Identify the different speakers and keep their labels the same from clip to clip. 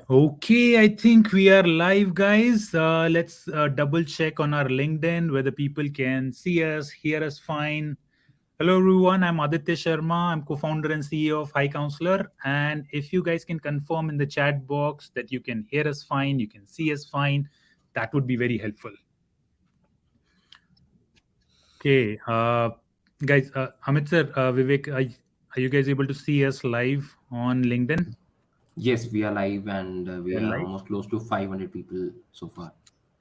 Speaker 1: Okay, I think we are live, guys. Let's double check on our LinkedIn whether people can see us, hear us fine. Hello, everyone. I'm Aditya Sharma. I'm co founder and CEO of High Counselor. And if you guys can confirm in the chat box that you can hear us fine, you can see us fine, that would be very helpful. Okay, guys, Amit sir, Vivek, are you guys able to see us live on LinkedIn?
Speaker 2: Yes, we are live and we
Speaker 1: We're
Speaker 2: are
Speaker 1: live.
Speaker 2: almost close to 500 people so far.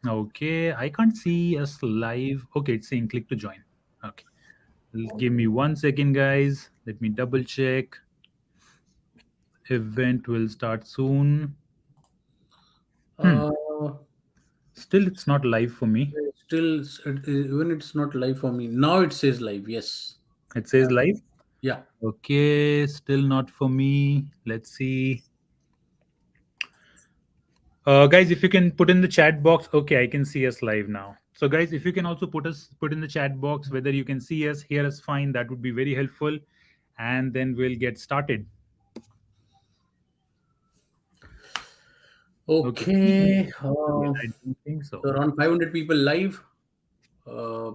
Speaker 1: Okay, I can't see us live. Okay, it's saying click to join. Okay, give me 1 second, guys. Let me double check. Event will start soon. Hmm.
Speaker 3: Uh,
Speaker 1: Still, it's not live for me.
Speaker 3: even it's not live for me. Now it says live. Yes.
Speaker 1: It says live.
Speaker 3: Yeah.
Speaker 1: Okay, still not for me. Let's see. Guys, if you can put in the chat box. Okay, I can see us live now. So, guys, if you can also put in the chat box whether you can see us, hear us fine. That would be very helpful, and then we'll get started. Okay.
Speaker 3: Okay.
Speaker 1: I don't think so.
Speaker 3: So around 500 people live. Uh,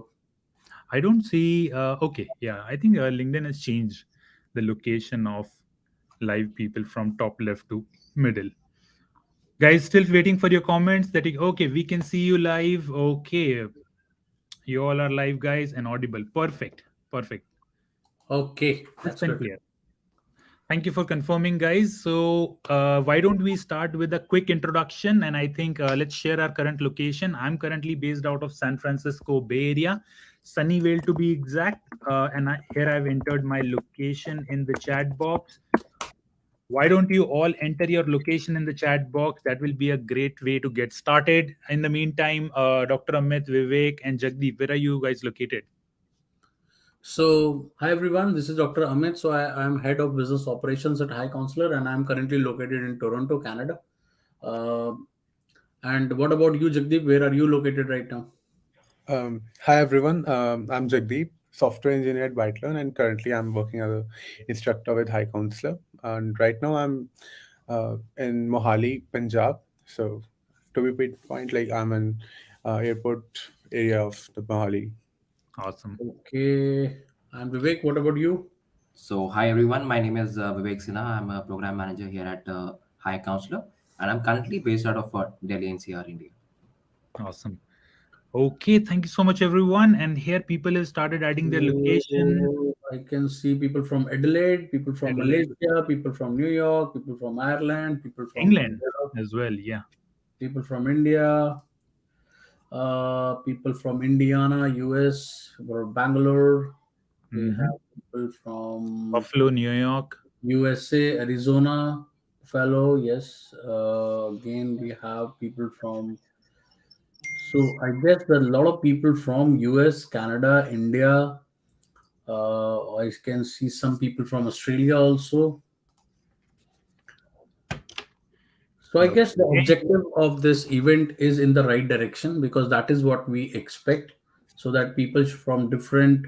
Speaker 1: I don't see. Okay, yeah, I think LinkedIn has changed the location of live people from top left to middle. Guys, still waiting for your comments. Okay, we can see you live. Okay, you all are live, guys, and audible. Perfect, perfect,
Speaker 3: okay.
Speaker 1: crisp
Speaker 3: That's
Speaker 1: and
Speaker 3: good.
Speaker 1: clear. Thank you for confirming, guys. So, why don't we start with a quick introduction? And I think let's share our current location. I'm currently based out of San Francisco Bay Area, Sunnyvale to be exact. Here I've entered my location in the chat box. Why don't you all enter your location in the chat box? That will be a great way to get started. In the meantime, Dr. Amit, Vivek, and Jagdeep, where are you guys located?
Speaker 3: So, hi everyone. This is Dr. Amit. So, I am head of business operations at High Counselor, and I'm currently located in Toronto, Canada. Uh, and what about you, Jagdeep? Where are you located right now?
Speaker 4: Hi everyone, I'm Jagdeep, software engineer at Bytelearn, and currently I'm working as an instructor with High Counselor. And right now I'm in Mohali, Punjab. So to be pinpoint, like I'm in airport area of the Mohali.
Speaker 1: Awesome.
Speaker 3: Okay. And Vivek, what about you?
Speaker 2: So, hi everyone, my name is Vivek Sinha. I'm a program manager here at High Counselor, and I'm currently based out of Delhi NCR, India.
Speaker 1: Awesome. Okay, thank you so much, everyone. And here people have started adding their location.
Speaker 3: So I can see people from Adelaide, people from
Speaker 1: Adelaide,
Speaker 3: Malaysia, people from New York, people from Ireland, people from
Speaker 1: England
Speaker 3: India,
Speaker 1: as well. Yeah.
Speaker 3: people from India, people from Indiana, US, or Bangalore. We
Speaker 1: Hmm.
Speaker 3: have people from
Speaker 1: Buffalo, New York.
Speaker 3: USA, Arizona, Buffalo. Yes. Again, we have people from. So I guess there are a lot of people from US, Canada, India. I can see some people from Australia also. So I guess the
Speaker 1: Okay.
Speaker 3: objective of this event is in the right direction because that is what we expect. So that people from different,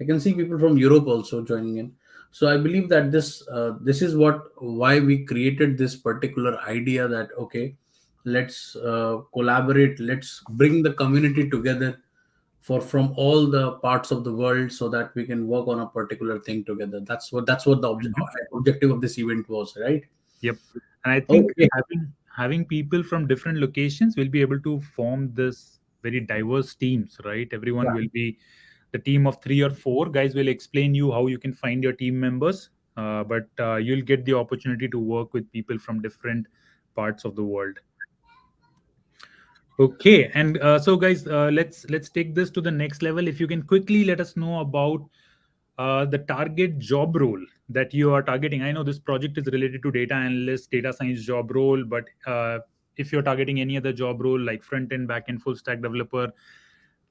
Speaker 3: I can see people from Europe also joining in. So I believe that this is what why we created this particular idea that okay, let's collaborate, let's bring the community together for from all the parts of the world so that we can work on a particular thing together. That's what the
Speaker 1: Mhm.
Speaker 3: objective of this event was, right?
Speaker 1: Yep. And I think
Speaker 3: Okay.
Speaker 1: having people from different locations will be able to form this very diverse teams, right? Everyone will be the team of three or four guys will explain you how you can find your team members. But you'll get the opportunity to work with people from different parts of the world. Okay, and so guys, let's take this to the next level. If you can quickly let us know about the target job role that you are targeting. I know this project is related to data analyst, data science job role, but if you're targeting any other job role like front end, back end, full stack developer,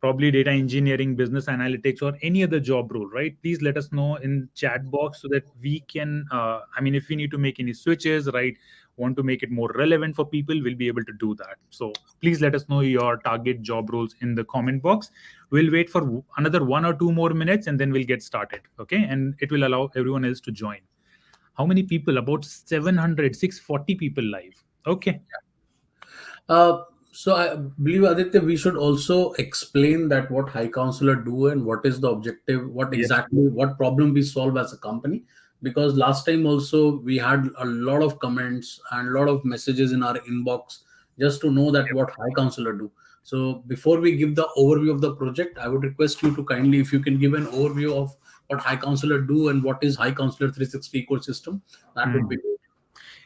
Speaker 1: probably data engineering, business analytics, or any other job role, right? Please let us know in chat box so that we can. I mean, if we need to make any switches, right? Want to make it more relevant for people, we'll be able to do that. So please let us know your target job roles in the comment box. We'll wait for another 1 or 2 more minutes and then we'll get started. Okay, and it will allow everyone else to join. How many people? About 700, 640 people live. Okay.
Speaker 3: So I believe, Aditya, we should also explain that what High Counselor do and what is the objective, what
Speaker 1: Yes.
Speaker 3: exactly, what problem we solve as a company. Because last time also we had a lot of comments and a lot of messages in our inbox just to know that what High Counselor do. So before we give the overview of the project, I would request you to kindly, if you can give an overview of what High Counselor do and what is High Counselor 360 ecosystem, that would be
Speaker 1: Hmm.
Speaker 3: great.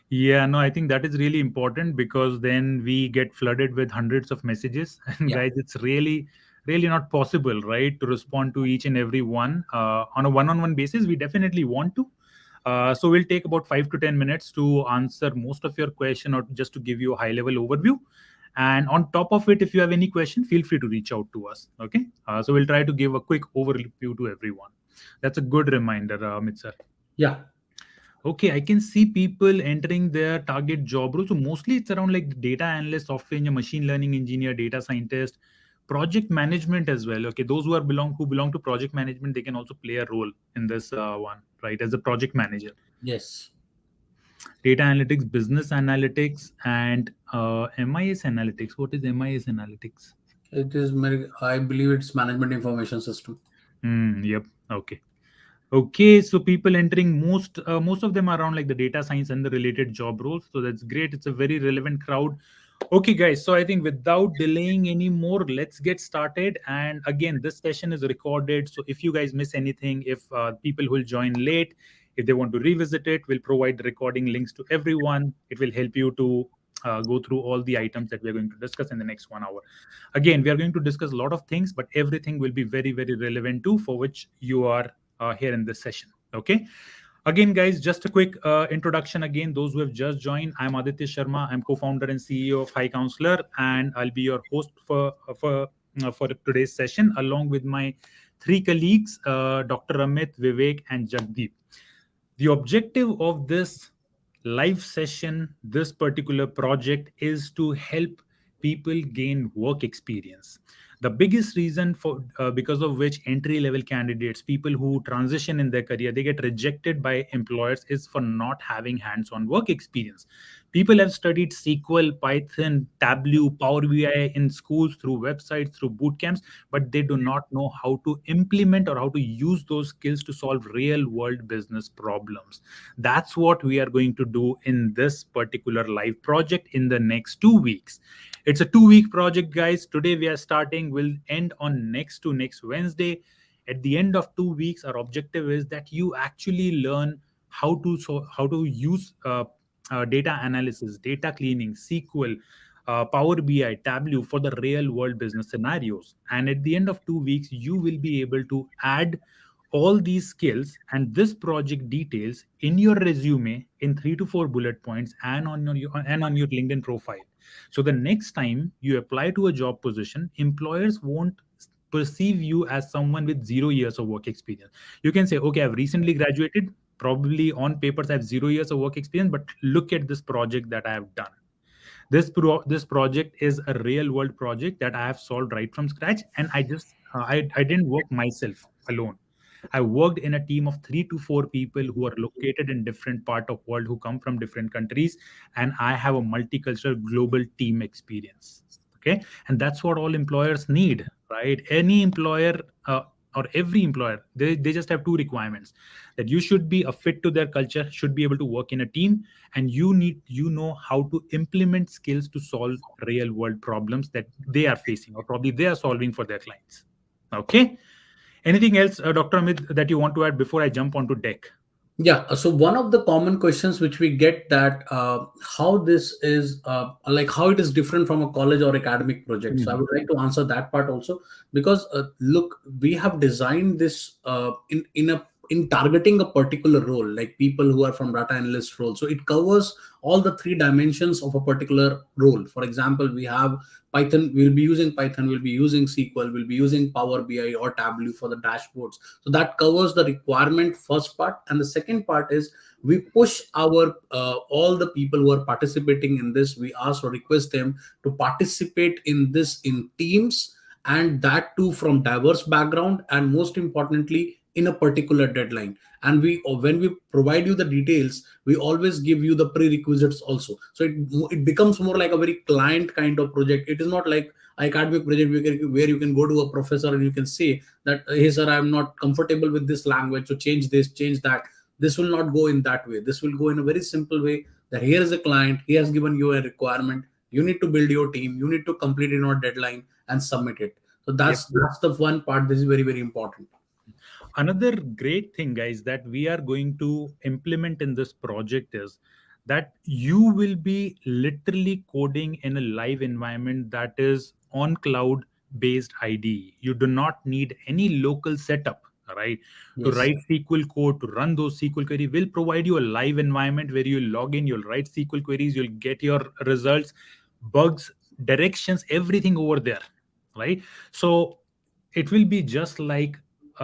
Speaker 1: Yeah, no, I think that is really important because then we get flooded with hundreds of messages. And
Speaker 3: Yeah.
Speaker 1: guys, it's really not possible, right, to respond to each and every one on a one-on-one basis. We definitely want to. So we'll take about 5 to 10 minutes to answer most of your question or just to give you a high-level overview. And on top of it, if you have any question, feel free to reach out to us. Okay. So we'll try to give a quick overview to everyone. That's a good reminder, Mitsar.
Speaker 3: Yeah.
Speaker 1: Okay, I can see people entering their target job role. So mostly it's around like data analyst, software engineer, machine learning engineer, data scientist, project management as well. Okay, those who belong to project management, they can also play a role in this one, right? As a project manager,
Speaker 3: Yes.
Speaker 1: data analytics, business analytics, and MIS analytics. What is MIS analytics?
Speaker 3: It is, I believe it's management information system.
Speaker 1: Yep. Okay. Okay, so people entering most of them are around like the data science and the related job roles. So that's great. It's a very relevant crowd. Okay, guys. So I think without delaying anymore, let's get started. And again, this session is recorded. So if you guys miss anything, if people who will join late, if they want to revisit it, we'll provide the recording links to everyone. It will help you to go through all the items that we're going to discuss in the next 1 hour. Again, we are going to discuss a lot of things, but everything will be very relevant to for which you are here in this session. Okay. Again, guys, just a quick introduction. Again, those who have just joined, I'm Aditya Sharma. I'm co-founder and CEO of High Counselor, and I'll be your host for today's session, along with my three colleagues, Dr. Amit, Vivek, and Jagdeep. The objective of this live session, this particular project, is to help people gain work experience. The biggest reason for because of which entry level candidates, people who transition in their career, they get rejected by employers is for not having hands on work experience. People have studied SQL, Python, Tableau, Power BI in schools, through websites, through boot camps, but they do not know how to implement or how to use those skills to solve real world business problems. That's what we are going to do in this particular live project in the next 2 weeks. It's a 2 week project, guys. Today we are starting, will end on next Wednesday. At the end of 2 weeks, our objective is that you actually learn how to use data analysis, data cleaning, SQL, Power BI, Tableau for the real world business scenarios. And at the end of 2 weeks, you will be able to add all these skills and this project details in your resume in 3 to 4 bullet points and on your LinkedIn profile. So the next time you apply to a job position, employers won't perceive you as someone with 0 years of work experience. You can say, okay, I've recently graduated. Probably on papers, I have 0 years of work experience, but look at this project that I have done. This project is a real world project that I have solved right from scratch, and I didn't work myself alone. I worked in a team of 3 to 4 people who are located in different part of world, who come from different countries, and I have a multicultural global team experience. Okay, and that's what all employers need, right? Any employer or every employer, they just have two requirements: that you should be a fit to their culture, should be able to work in a team, and you know how to implement skills to solve real world problems that they are facing or probably they are solving for their clients. Okay. Anything else, Dr. Amit, that you want to add before I jump onto deck?
Speaker 3: Yeah, so one of the common questions which we get that how this is like how it is different from a college or academic project. So I
Speaker 1: Mhm.
Speaker 3: would like to answer that part also, because look, we have designed this in targeting a particular role, like people who are from data analyst role. So it covers all the three dimensions of a particular role. For example, we have Python. We'll be using Python. We'll be using SQL. We'll be using Power BI or Tableau for the dashboards. So that covers the requirement first part, and the second part is we push our all the people who are participating in this. We ask or request them to participate in this in teams, and that too from diverse background, and most importantly in a particular deadline. And when we provide you the details, we always give you the prerequisites also. So it becomes more like a very client kind of project. It is not like academic project where you can go to a professor and you can say that, hey sir, I'm not comfortable with this language, so change this, change that. This will not go in that way. This will go in a very simple way, that here is a client, he has given you a requirement, you need to build your team, you need to complete it on a deadline and submit it. So
Speaker 1: Yep.
Speaker 3: that's the one part. This is very, very important.
Speaker 1: Another great thing, guys, that we are going to implement in this project is that you will be literally coding in a live environment that is on cloud based IDE. You do not need any local setup, right? To
Speaker 3: Yes.
Speaker 1: write SQL code, to run those SQL queries. We'll provide you a live environment where you'll log in, you'll write SQL queries, you'll get your results, bugs, directions, everything over there, right? So it will be just like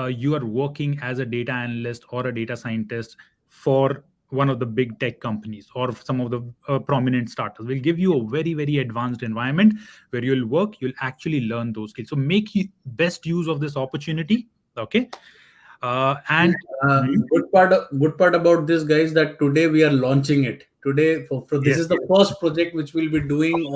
Speaker 1: you are working as a data analyst or a data scientist for one of the big tech companies or some of the prominent startups. Will give you a very, very advanced environment where you'll work, you'll actually learn those skills. So make best use of this opportunity. Okay. And Mhm.
Speaker 3: Good part about this, guys, that today we are launching it today. For this
Speaker 1: Yes,
Speaker 3: is the first project which we'll be doing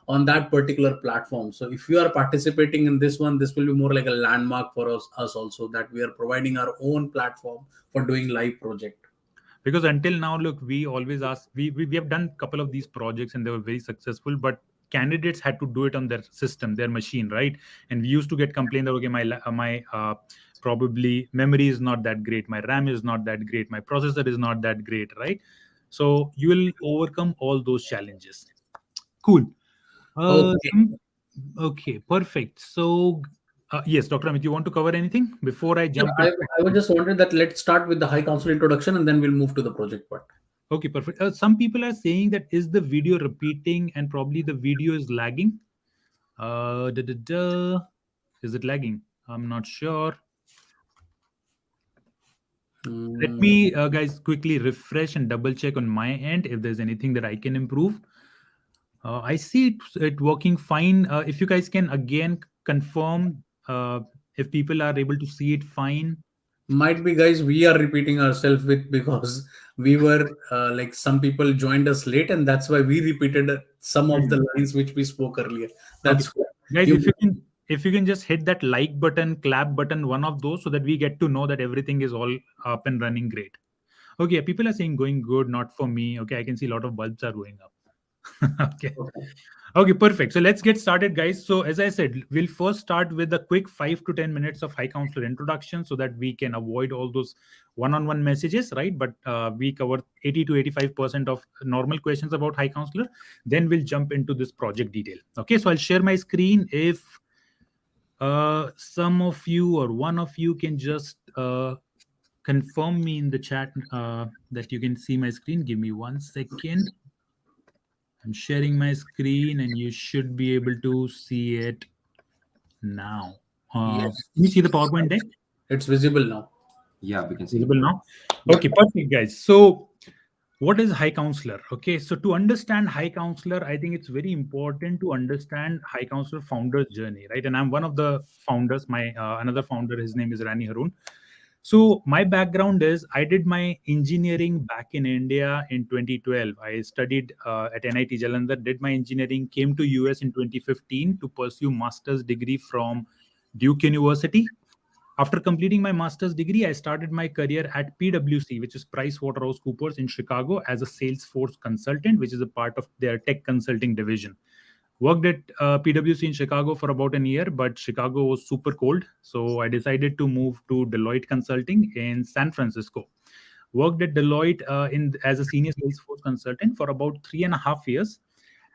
Speaker 3: on that particular platform. So if you are participating in this one, this will be more like a landmark for us also, that we are providing our own platform for doing live project.
Speaker 1: because until now, look, we always ask, we have done a couple of these projects and they were very successful, but candidates had to do it on their system, their machine, right? And we used to get complained that, okay, my probably memory is not that great, my RAM is not that great, my processor is not that great, right? So you will overcome all those challenges. Cool.
Speaker 3: Okay.
Speaker 1: Okay, perfect. So yes, Dr. Amit, you want to cover anything before I
Speaker 3: No,
Speaker 1: jump
Speaker 3: I,
Speaker 1: into?
Speaker 3: I was just wondering that let's start with the high council introduction and then we'll move to the project part.
Speaker 1: Okay, perfect. Some people are saying that is the video repeating and probably the video is lagging. Da, da, da. Is it lagging? I'm not sure. Let
Speaker 3: Mm,
Speaker 1: me, guys, quickly refresh and double check on my end if there's anything that I can improve. I see it working fine. If you guys can again confirm if people are able to see it fine.
Speaker 3: might be, guys, we are repeating ourselves with, because we were like some people joined us late, and that's why we repeated some of
Speaker 1: Hmm.
Speaker 3: the lines which we spoke earlier.
Speaker 1: Okay,
Speaker 3: That's why.
Speaker 1: guys,
Speaker 3: You
Speaker 1: if you can just hit that like button, clap button, one of those, so that we get to know that everything is all up and running great. Okay, people are saying going good, not for me. Okay, I can see a lot of bulbs are going up. Okay.
Speaker 3: okay.
Speaker 1: Okay, perfect. So let's get started, guys. So as I said, we'll first start with a quick 5 to 10 minutes of high counselor introduction so that we can avoid all those one-on-one messages, right? But we cover 80 to 85% of normal questions about high counselor. Then we'll jump into this project detail. Okay, so I'll share my screen. If some of you or one of you can just confirm me in the chat that you can see my screen. Give me 1 second. I'm sharing my screen and you should be able to see it now. Can
Speaker 3: Yes,
Speaker 1: you see the PowerPoint deck?
Speaker 3: it's visible now.
Speaker 2: Yeah, we can see.
Speaker 1: Visible now?
Speaker 3: Yeah.
Speaker 1: Okay, perfect, guys. So, what is high counselor? Okay, so to understand high counselor, I think it's very important to understand high counselor founder's journey, right? And I'm one of the founders. My another founder, his name is Rani Harun. So my background is I did my engineering back in India in 2012. I studied at NIT Jalandhar, did my engineering, came to US in 2015 to pursue master's degree from Duke University. After completing my master's degree, I started my career at PwC, which is PricewaterhouseCoopers in Chicago, as a Salesforce consultant, which is a part of their tech consulting division. Worked at PwC in Chicago for about a year, but Chicago was super cold. So I decided to move to Deloitte Consulting in San Francisco. Worked at Deloitte as a senior Salesforce consultant for about 3.5 years.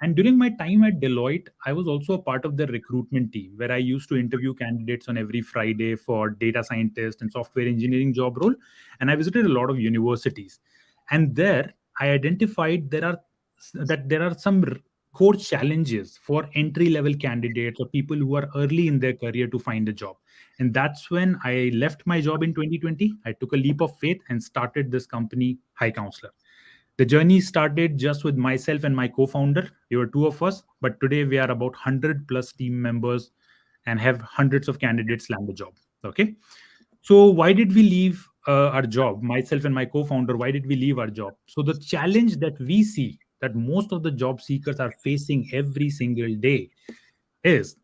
Speaker 1: And during my time at Deloitte, I was also a part of the recruitment team where I used to interview candidates on every Friday for data scientist and software engineering job role. And I visited a lot of universities. And there I identified there are some core challenges for entry level candidates or people who are early in their career to find a job. And that's when I left my job in 2020. I took a leap of faith and started this company, High Counselor. The journey started just with myself and my co-founder. We were two of us, but today we are about 100 plus team members and have hundreds of candidates land the job. Okay. So why did we leave our job? Myself and my co-founder, why did we leave our job? So the challenge that we see that most of the job seekers are facing every single day is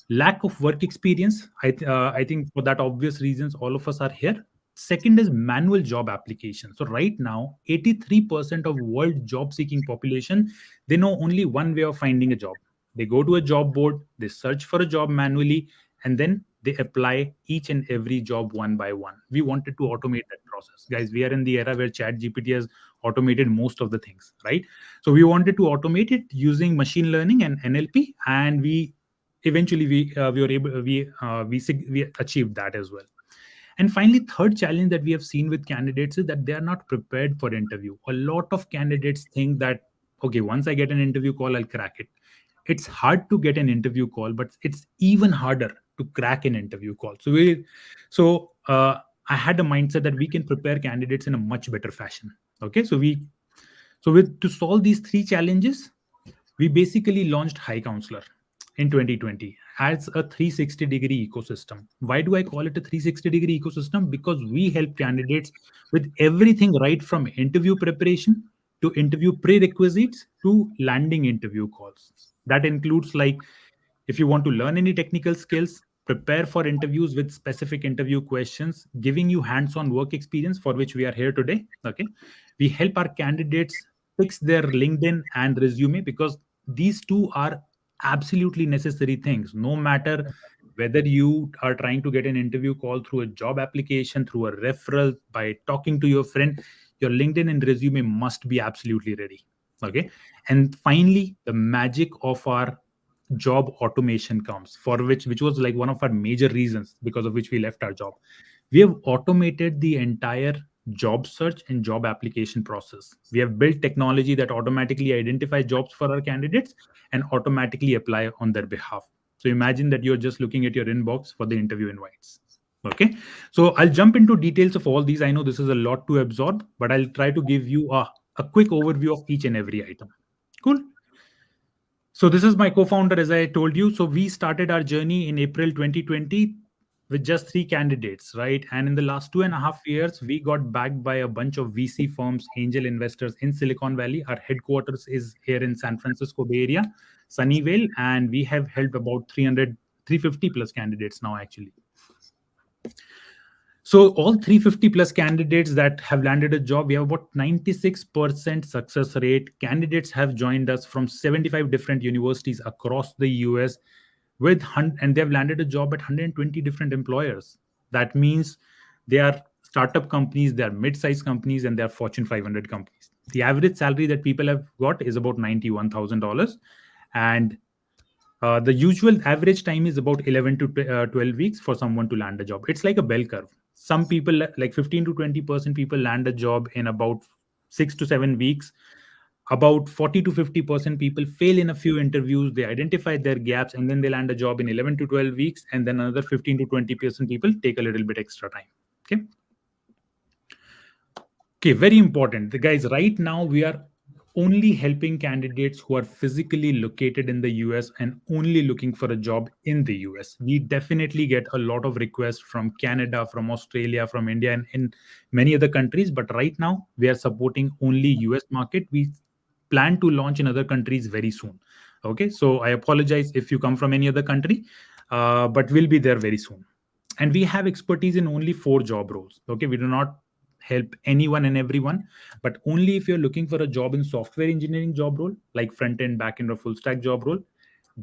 Speaker 1: lack of work experience. I think for that obvious reasons, all of us are here. Second is manual job application. So right now, 83% of world job seeking population, they know only one way of finding a job. They go to a job board, they search for a job manually, and then they apply each and every job one by one. We wanted to automate that process. Guys, we are in the era where chat GPT has automated most of the things, right? So we wanted to automate it using machine learning and NLP, and we eventually we were able we achieved that as well. And finally, third challenge that we have seen with candidates is that they are not prepared for interview. A lot of candidates think that, okay, once I get an interview call, I'll crack it. It's hard to get an interview call, but it's even harder to crack an interview call. So I had a mindset that we can prepare candidates in a much better fashion. Okay, so with to solve these three challenges, we basically launched High Counselor in 2020 as a 360-degree ecosystem. Why do I call it a 360-degree ecosystem? Because we help candidates with everything right from interview preparation to interview prerequisites to landing interview calls. That includes, like, if you want to learn any technical skills, prepare for interviews with specific interview questions, giving you hands-on work experience, for which we are here today. Okay, we help our candidates fix their LinkedIn and resume, because these two are absolutely necessary things. No matter whether you are trying to get an interview call through a job application, through a referral, by talking to your friend, your LinkedIn and resume must be absolutely ready. Okay, and finally, the magic of our job automation comes, for which was like one of our major reasons because of which we left our job. We have automated the entire job search and job application process. We have built technology that automatically identifies jobs for our candidates and automatically apply on their behalf. So imagine that you're just looking at your inbox for the interview invites. Okay, so I'll jump into details of all these. I know this is a lot to absorb, but I'll try to give you a quick overview of each and every item. Cool. So this is my co-founder, as I told you. So we started our journey in April 2020 with just three candidates, right? And in the last 2.5 years, we got backed by a bunch of VC firms, angel investors in Silicon Valley. Our headquarters is here in San Francisco Bay Area, Sunnyvale, and we have helped about 350 plus candidates now, actually. So all 350 plus candidates that have landed a job, we have about 96% success rate. Candidates have joined us from 75 different universities across the US and they've landed a job at 120 different employers. That means they are startup companies, they are mid-sized companies, and they are Fortune 500 companies. The average salary that people have got is about $91,000, and the usual average time is about 11 to 12 weeks for someone to land a job. It's like a bell curve. Some people, like 15 to 20% people, land a job in about 6 to 7 weeks. About 40 to 50% people fail in a few interviews. They identify their gaps and then they land a job in 11 to 12 weeks. And then another 15 to 20% people take a little bit extra time. Okay. Okay, very important. The guys, right now we are only helping candidates who are physically located in the US and only looking for a job in the US. We definitely get a lot of requests from Canada, from Australia, from India, and in many other countries. But right now we are supporting only US market. We plan to launch in other countries very soon. Okay, so I apologize if you come from any other country, but we'll be there very soon. And we have expertise in only 4 job roles. Okay, we do not help anyone and everyone, but only if you're looking for a job in software engineering job role, like front end, back end, or full stack job role,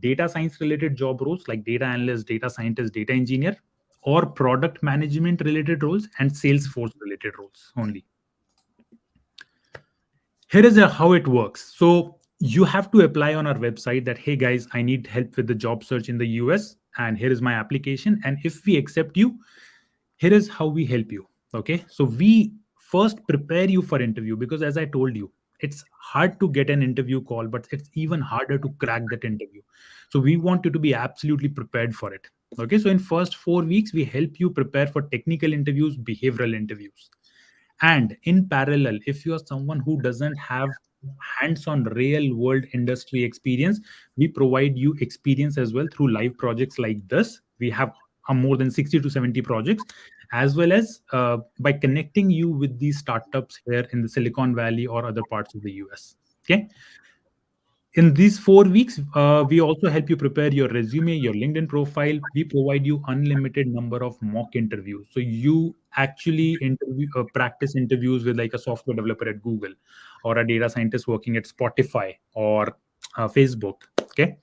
Speaker 1: data science related job roles like data analyst, data scientist, data engineer, or product management related roles and Salesforce related roles only. Here is how it works. So you have to apply on our website that, hey guys, I need help with the job search in the US, and here is my application. And if we accept you, here is how we help you. Okay, so we first prepare you for interview, because as I told you, it's hard to get an interview call, but it's even harder to crack that interview. So we want you to be absolutely prepared for it. Okay, so in first 4 weeks, we help you prepare for technical interviews, behavioral interviews. And in parallel, if you are someone who doesn't have hands-on real world industry experience, we provide you experience as well through live projects like this. We have more than 60 to 70 projects, as well as by connecting you with these startups here in the Silicon Valley or other parts of the US. Okay. In these 4 weeks, we also help you prepare your resume, your LinkedIn profile. We provide you unlimited number of mock interviews. So you actually practice interviews with like a software developer at Google or a data scientist working at Spotify or Facebook. Okay.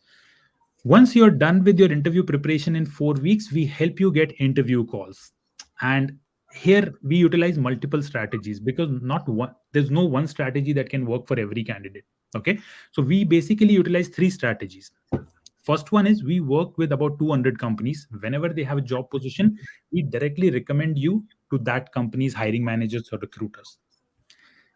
Speaker 1: Once you're done with your interview preparation in 4 weeks, we help you get interview calls. And here we utilize multiple strategies because not one, there's no one strategy that can work for every candidate. Okay. So we basically utilize three strategies. First one is we work with about 200 companies. Whenever they have a job position, we directly recommend you to that company's hiring managers or recruiters.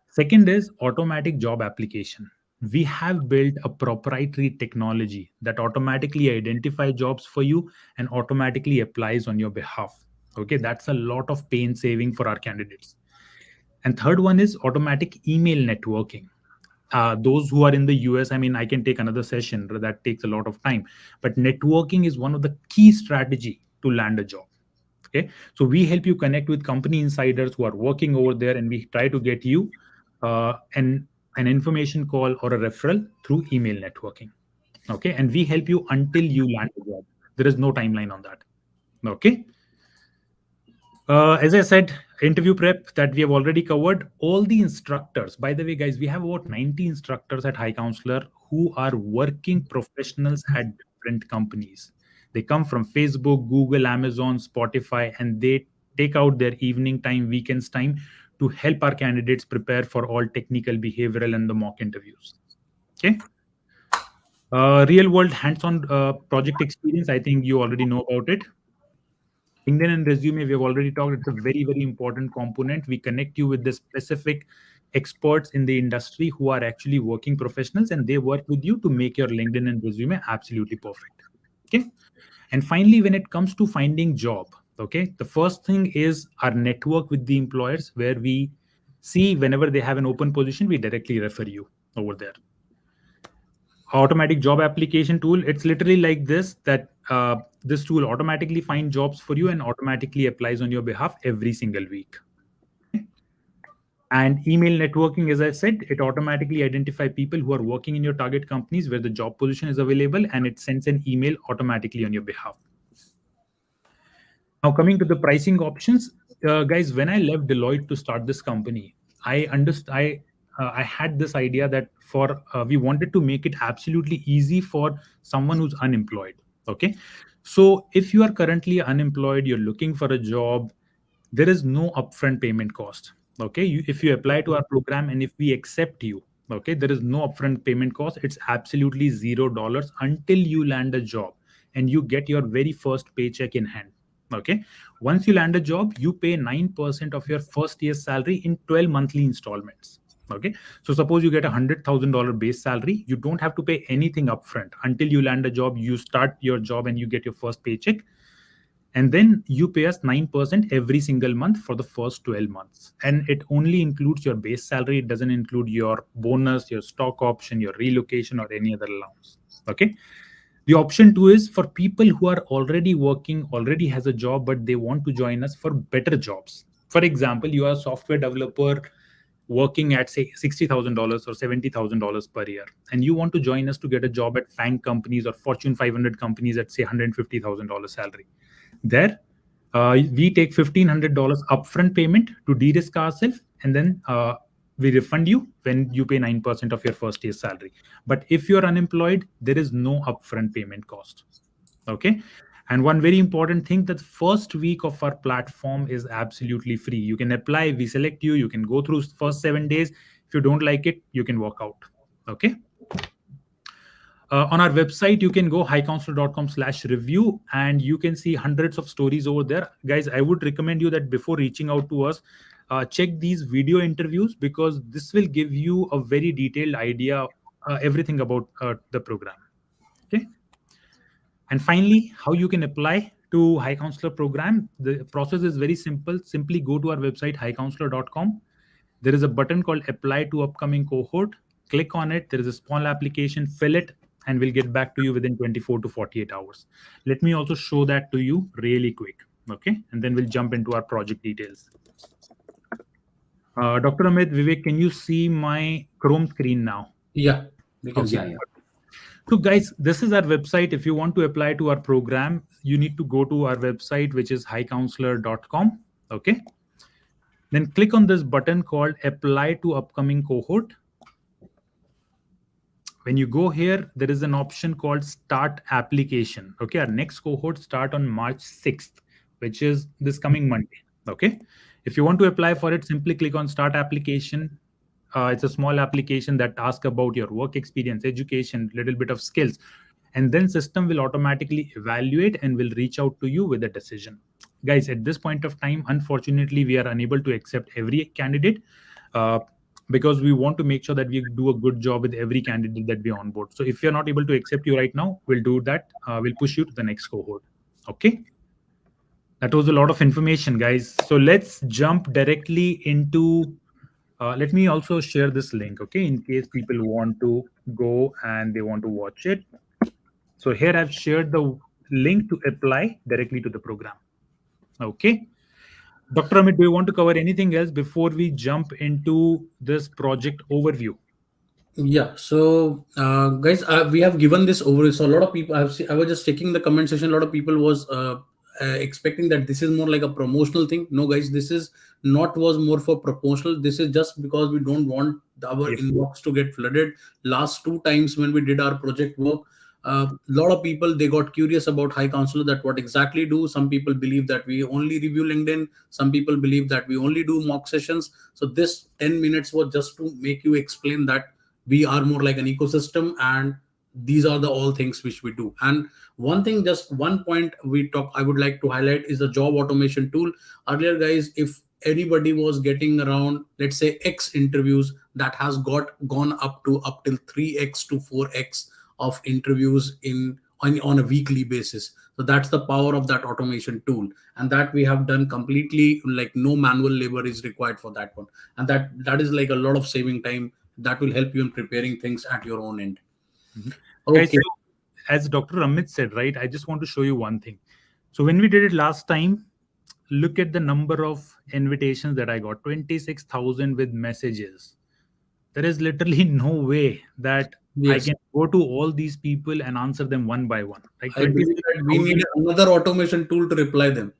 Speaker 1: Second is automatic job application. We have built a proprietary technology that automatically identifies jobs for you and automatically applies on your behalf. Okay, that's a lot of pain saving for our candidates. And third one is automatic email networking. Those who are in the US, I mean, I can take another session that takes a lot of time, but networking is one of the key strategy to land a job. Okay, so we help you connect with company insiders who are working over there, and we try to get you an information call or a referral through email networking. Okay, and we help you until you land a job. There is no timeline on that. Okay. As I said, interview prep that we have already covered. All the instructors, by the way, guys, we have about 90 instructors at High Counselor who are working professionals at different companies. They come from Facebook, Google, Amazon, Spotify, and they take out their evening time, weekends time to help our candidates prepare for all technical, behavioral, and the mock interviews. Okay. Real world hands-on project experience. I think you already know about it. LinkedIn and resume, we have already talked. It's a very, very important component. We connect you with the specific experts in the industry who are actually working professionals, and they work with you to make your LinkedIn and resume absolutely perfect. Okay. And finally, when it comes to finding job, okay, the first thing is our network with the employers, where we see whenever they have an open position, we directly refer you over there. Automatic job application tool, it's literally like this, that this tool automatically finds jobs for you and automatically applies on your behalf every single week. And email networking, as I said, it automatically identifies people who are working in your target companies where the job position is available, and it sends an email automatically on your behalf. Now, coming to the pricing options, guys, when I left Deloitte to start this company, I understood. I had this idea that we wanted to make it absolutely easy for someone who's unemployed. Okay, so if you are currently unemployed, you're looking for a job, there is no upfront payment cost. Okay, if you apply to our program and if we accept you, okay, there is no upfront payment cost. It's absolutely $0 until you land a job and you get your very first paycheck in hand. Okay, once you land a job, you pay 9% of your first year's salary in 12 monthly installments. Okay, so suppose you get $100,000 base salary, you don't have to pay anything upfront until you land a job. You start your job and you get your first paycheck, and then you pay us 9% every single month for the first 12 months. And it only includes your base salary. It doesn't include your bonus, your stock option, your relocation, or any other allowance. Okay. The option two is for people who are already working, already has a job, but they want to join us for better jobs. For example, you are a software developer working at say $60,000 or $70,000 per year, and you want to join us to get a job at FANG companies or Fortune 500 companies at say $150,000 salary. There, we take $1,500 upfront payment to de-risk ourselves, and then we refund you when you pay 9% of your first year's salary. But if you're unemployed, there is no upfront payment cost. Okay. And one very important thing, that first week of our platform is absolutely free. You can apply, we select you, you can go through first 7 days. If you don't like it, you can walk out. Okay. On our website, you can go highcounselor.com/review, and you can see hundreds of stories over there. Guys, I would recommend you that before reaching out to us, check these video interviews, because this will give you a very detailed idea, everything about the program. Okay. And finally, how you can apply to High Counselor program. The process is very simple. Simply go to our website, highcounselor.com. There is a button called apply to upcoming cohort. Click on it. There is a small application, fill it, and we'll get back to you within 24 to 48 hours. Let me also show that to you really quick. Okay, and then we'll jump into our project details. Dr. Amit, Vivek, can you see my Chrome screen now?
Speaker 3: Yeah, we can
Speaker 1: Okay.
Speaker 3: see.
Speaker 2: Yeah, yeah.
Speaker 1: So guys, this is our website. If you want to apply to our program, you need to go to our website, which is highcounselor.com. Okay. Then click on this button called apply to upcoming cohort. When you go here, there is an option called start application. Okay. Our next cohort start on March 6th, which is this coming Monday. Okay. If you want to apply for it, simply click on start application. It's a small application that asks about your work experience, education, little bit of skills, and then system will automatically evaluate and will reach out to you with a decision. Guys, at this point of time, unfortunately, we are unable to accept every candidate uh, because we want to make sure that we do a good job with every candidate that we onboard. So if you're not able to accept you right now, we'll do that. We'll push you to the next cohort. Okay. That was a lot of information, guys. So let's jump directly into let me also share this link, okay, in case people want to go and they want to watch it. So here I've shared the link to apply directly to the program. Okay. Dr. Amit, do you want to cover anything else before we jump into this project overview?
Speaker 3: Yeah. So, guys, we have given this over. So a lot of people, I was just checking the comment section. A lot of people was expecting that this is more like a promotional thing. No, guys, this is not was more for promotional. This is just because we don't want our
Speaker 1: Yep.
Speaker 3: inbox to get flooded. Last two times when we did our project work, a lot of people they got curious about High Counselor, that what exactly do. Some people believe that we only review LinkedIn. Some people believe that we only do mock sessions. So this 10 minutes was just to make you explain that we are more like an ecosystem, and these are the all things which we do. And one thing, just one point I would like to highlight is the job automation tool. Earlier, guys, if anybody was getting around, let's say, X interviews, that has gone up till 3x to 4x of interviews on a weekly basis. So that's the power of that automation tool, and that we have done completely, like no manual labor is required for that one. And that is like a lot of saving time. That will help you in preparing things at your own end.
Speaker 1: Mhm. Guys,
Speaker 3: Okay.
Speaker 1: so as Dr. Amit said, right, I just want to show you one thing. So when we did it last time, look at the number of invitations that I got, 26,000 with messages. There is literally no way that I
Speaker 3: Yes,
Speaker 1: can go to all these people and answer them one by one. Like
Speaker 3: I believe that we
Speaker 1: 26,000,
Speaker 3: need another automation tool to reply them.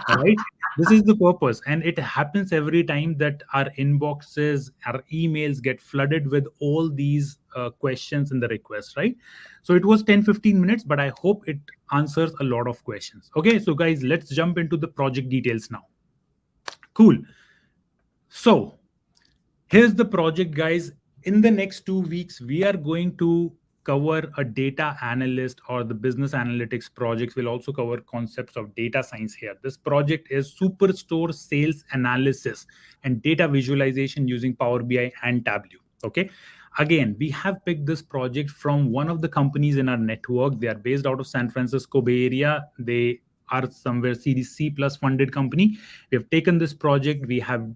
Speaker 1: right? This is the purpose. And it happens every time that our inboxes, our emails get flooded with all these questions in the request, right? So it was 10-15 minutes, but I hope it answers a lot of questions. Okay, so guys, let's jump into the project details now. Cool. So here's the project, guys. In the next 2 weeks, we are going to cover a data analyst or the business analytics projects. We'll also cover concepts of data science here. This project is Superstore sales analysis and data visualization using Power BI and Tableau. Okay. Again, we have picked this project from one of the companies in our network. They are based out of San Francisco Bay Area. They are somewhere Series C plus funded company. We have taken this project. We have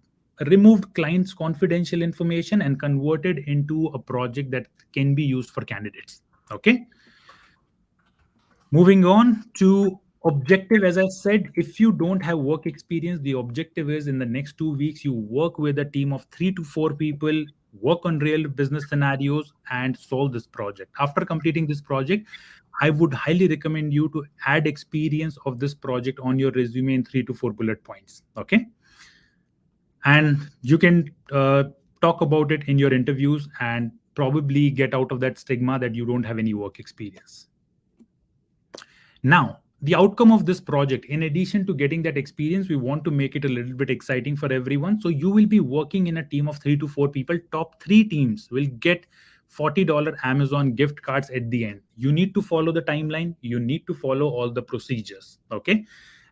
Speaker 1: removed clients' confidential information and converted into a project that can be used for candidates. Okay. Moving on to objective, as I said, if you don't have work experience, the objective is in the next 2 weeks, you work with a team of 3 to 4 people, work on real business scenarios, and solve this project. After completing this project, I would highly recommend you to add experience of this project on your resume in 3 to 4 bullet points. Okay. And you can talk about it in your interviews and probably get out of that stigma that you don't have any work experience. Now, the outcome of this project, in addition to getting that experience, we want to make it a little bit exciting for everyone. So you will be working in a team of 3 to 4 people. Top 3 teams will get $40 Amazon gift cards at the end. You need to follow the timeline. You need to follow all the procedures. Okay.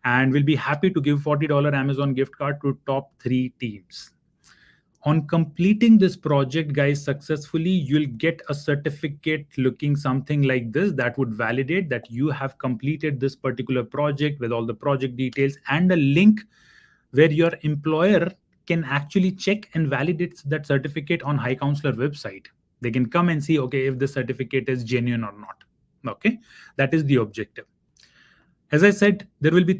Speaker 1: And we'll be happy to give $40 Amazon gift card to top 3 teams. On completing this project, guys, successfully, you'll get a certificate looking something like this that would validate that you have completed this particular project with all the project details, and a link where your employer can actually check and validate that certificate on High Counselor website. They can come and see, okay, if the certificate is genuine or not. Okay, that is the objective. As I said, there will be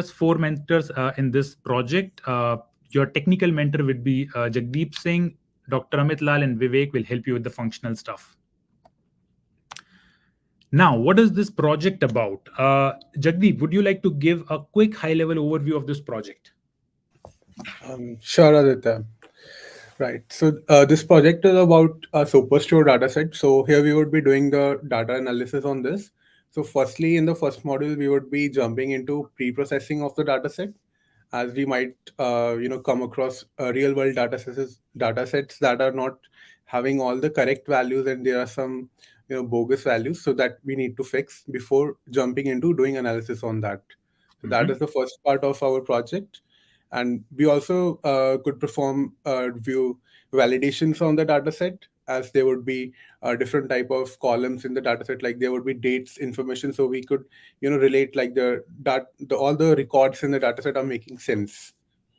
Speaker 1: four mentors in this project. Your technical mentor would be Jagdeep Singh, Dr. Amit Lal, and Vivek will help you with the functional stuff. Now, what is this project about? Jagdeep, would you like to give a quick high-level overview of this project?
Speaker 4: Sure, Aditya. Right. So this project is about a Superstore dataset. So here we would be doing the data analysis on this. So firstly, in the first module, we would be jumping into pre-processing of the dataset, as we might come across real world datasets that are not having all the correct values, and there are some bogus values, so that we need to fix before jumping into doing analysis on that. So that
Speaker 1: Mhm.
Speaker 4: is the first part of our project. And we also could perform view validations on the dataset, as there would be different type of columns in the dataset, like there would be dates information, so we could relate like the all the records in the dataset are making sense,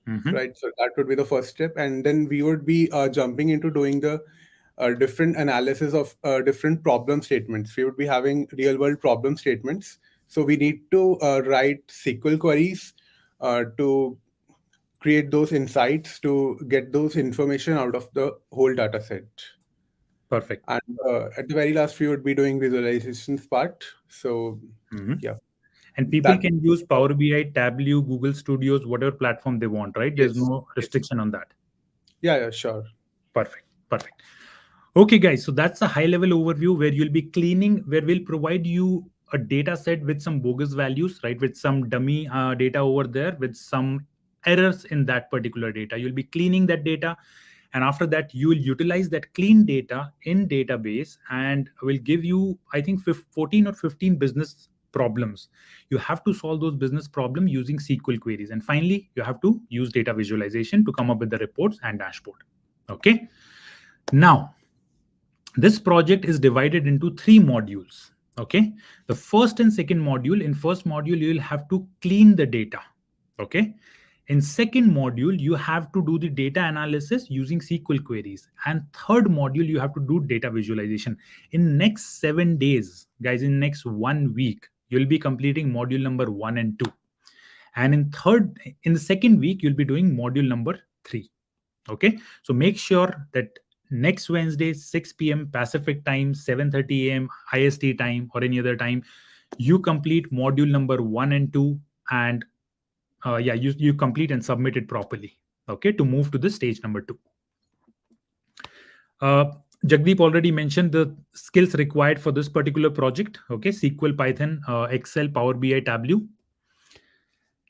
Speaker 1: Mhm.
Speaker 4: right? So that would be the first step, and then we would be jumping into doing the different analysis of different problem statements. We would be having real world problem statements, so we need to write SQL queries to create those insights, to get those information out of the whole data set.
Speaker 1: Perfect.
Speaker 4: And at the very last, we would be doing visualizations part. So
Speaker 1: Mhm.
Speaker 4: yeah,
Speaker 1: And people
Speaker 4: that
Speaker 1: can use Power BI, Tableau, Google Studios, whatever platform they want, right? There's
Speaker 4: yes,
Speaker 1: no
Speaker 4: yes,
Speaker 1: restriction on that.
Speaker 4: yeah, sure.
Speaker 1: Perfect. Perfect. Okay, guys. So that's a high level overview where you'll be cleaning, where we'll provide you a data set with some bogus values, right? With some dummy data over there, with some errors in that particular data. You'll be cleaning that data. And after that, you will utilize that clean data in database and will give you, I think, 14 or 15 business problems. You have to solve those business problems using SQL queries. And finally, you have to use data visualization to come up with the reports and dashboard. Okay. Now, this project is divided into three modules. Okay, the first and second module. In first module, you will have to clean the data. Okay, in second module, you have to do the data analysis using SQL queries, and third module, you have to do data visualization. In next 7 days, guys, in next 1 week, you'll be completing module number 1 and 2, and in the second week, you'll be doing module number 3. Okay, so make sure that next Wednesday 6 p.m. Pacific time, 7:30 a.m. IST time, or any other time, you complete module number 1 and 2, and yeah, you complete and submit it properly. Okay, to move to the stage number 2. uh, Jagdeep already mentioned the skills required for this particular project. Okay, SQL, Python, Excel, Power BI, Tableau.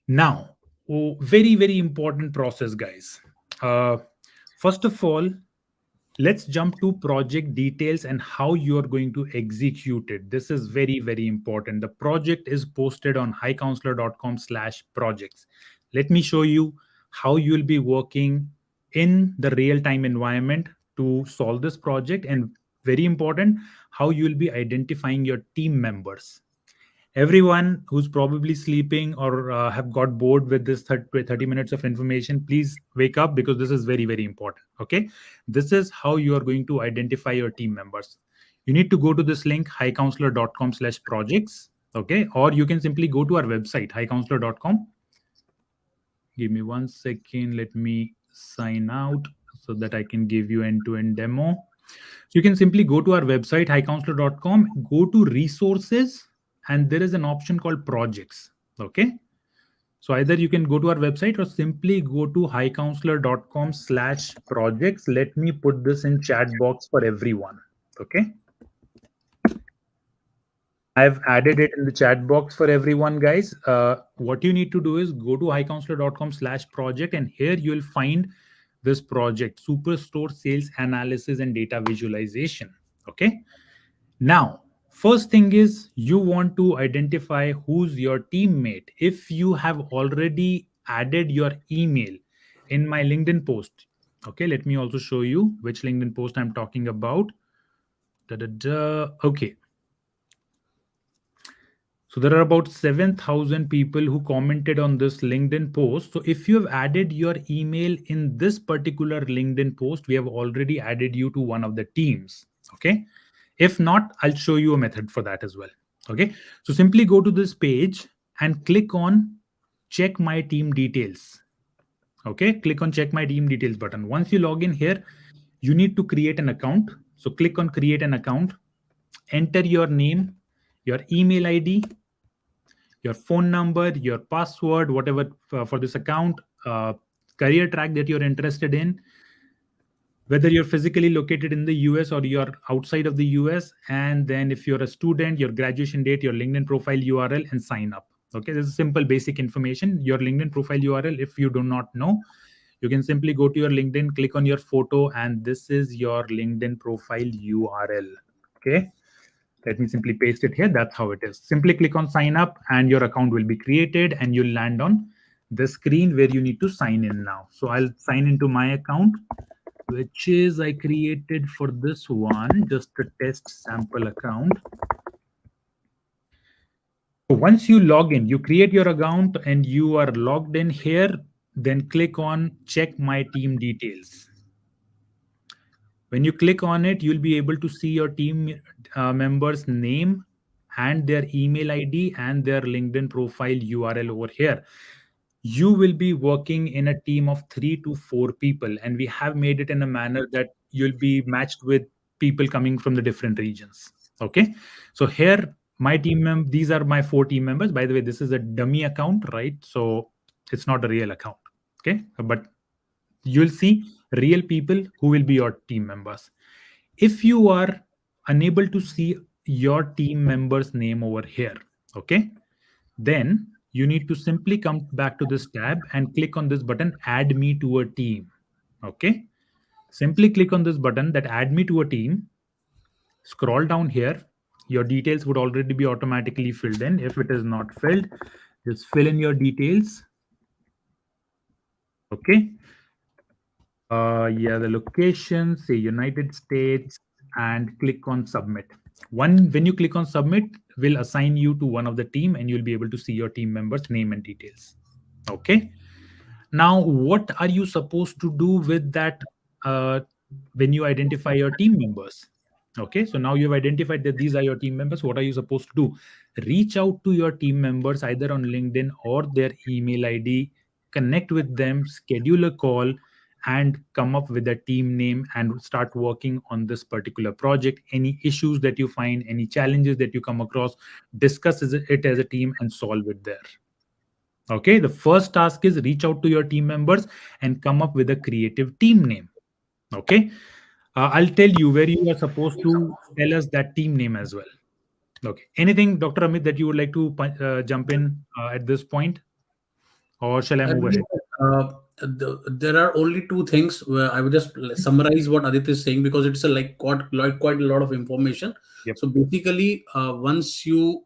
Speaker 1: Now, very very important process, guys. uh, First of all, let's jump to project details and how you are going to execute it. This is very very important. The project is posted on highcounselor.com/projects. Let me show you how you will be working in the real time environment to solve this project, and very important, how you will be identifying your team members. Everyone who's probably sleeping or have got bored with this 30 minutes of information, please wake up, because this is very very important. Okay, this is how you are going to identify your team members. You need to go to this link, highcounselor.com/projects. Okay, or you can simply go to our website, highcounselor.com. Give me 1 second, let me sign out so that I can give you end-to-end demo. So you can simply go to our website, highcounselor.com, go to resources, and there is an option called projects. Okay. So either you can go to our website or simply go to highcounselor.com/projects. Let me put this in chat box for everyone. Okay. I've added it in the chat box for everyone, guys. What you need to do is go to highcounselor.com/project, and here you'll find this project, Superstore Sales Analysis and Data Visualization. Okay. Now, first thing is you want to identify who's your teammate. If you have already added your email in my LinkedIn post, okay, let me also show you which LinkedIn post I'm talking about. Okay. So there are about 7,000 people who commented on this LinkedIn post. So if you have added your email in this particular LinkedIn post, we have already added you to one of the teams. Okay. If not, I'll show you a method for that as well. Okay. So simply go to this page and click on check my team details. Okay, click on check my team details button. Once you log in here, you need to create an account. So click on create an account, enter your name, your email ID, your phone number, your password, whatever for this account, career track that you're interested in, whether you're physically located in the US or you're outside of the US, and then if you're a student, your graduation date, your LinkedIn profile URL, and sign up. Okay, this is simple basic information. Your LinkedIn profile URL, if you do not know, you can simply go to your LinkedIn, click on your photo, and this is your LinkedIn profile URL. Okay, let me simply paste it here. That's how it is. Simply click on sign up and your account will be created and you'll land on the screen where you need to sign in now. So I'll sign into my account, which is I created for this one, just a test sample account. So once you log in, you create your account and you are logged in here, then click on check my team details. When you click on it, you'll be able to see your team members' name and their email ID and their LinkedIn profile URL over here. You will be working in a team of 3 to 4 people, and we have made it in a manner that you'll be matched with people coming from the different regions. Okay, so here my these are my 4 team members. By the way, this is a dummy account, right? So it's not a real account. Okay, but you'll see real people who will be your team members. If you are unable to see your team member's name over here, okay, then you need to simply come back to this tab and click on this button, add me to a team. Okay, simply click on this button that add me to a team. Scroll down here. Your details would already be automatically filled in. If it is not filled, just fill in your details. Okay, yeah, the location, say United States, and click on submit. When you click on submit, will assign you to one of the team and you'll be able to see your team members name and details. Okay, now what are you supposed to do with that when you identify your team members? Okay, so now you've identified that these are your team members. What are you supposed to do? Reach out to your team members either on LinkedIn or their email ID, connect with them, schedule a call, and come up with a team name and start working on this particular project. Any issues that you find, any challenges that you come across, discuss it as a team and solve it there. Okay, the first task is reach out to your team members and come up with a creative team name. Okay, I'll tell you where you are supposed to tell us that team name as well. Okay, anything, Dr. Amit, that you would like to jump in at this point, or shall I
Speaker 3: I
Speaker 1: move
Speaker 3: believe
Speaker 1: ahead?
Speaker 3: there are only two things where I would just summarize what Aditya is saying, because it's a quite a lot of information.
Speaker 1: Yep.
Speaker 3: So basically, once you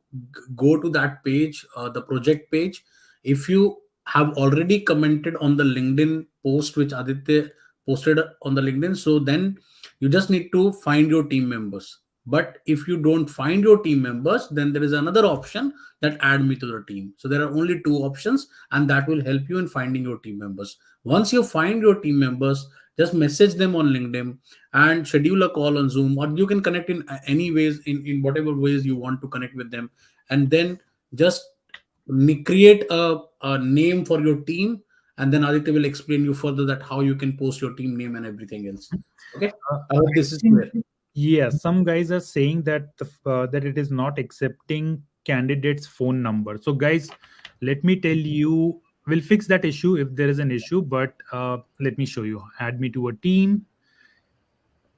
Speaker 3: go to that page, the project page, if you have already commented on the LinkedIn post which Aditya posted on the LinkedIn, so then you just need to find your team members. But if you don't find your team members, then there is another option that add me to the team. So there are only two options, and that will help you in finding your team members. Once you find your team members, just message them on LinkedIn and schedule a call on Zoom, or you can connect in any ways, in whatever ways you want to connect with them, and then just create a name for your team, and then Aditya will explain you further that how you can post your team name and everything else. Okay, I hope this is clear.
Speaker 1: Yeah, some guys are saying that that it is not accepting candidates' phone number. So, guys, let me tell you, we'll fix that issue if there is an issue. But let me show you. Add me to a team.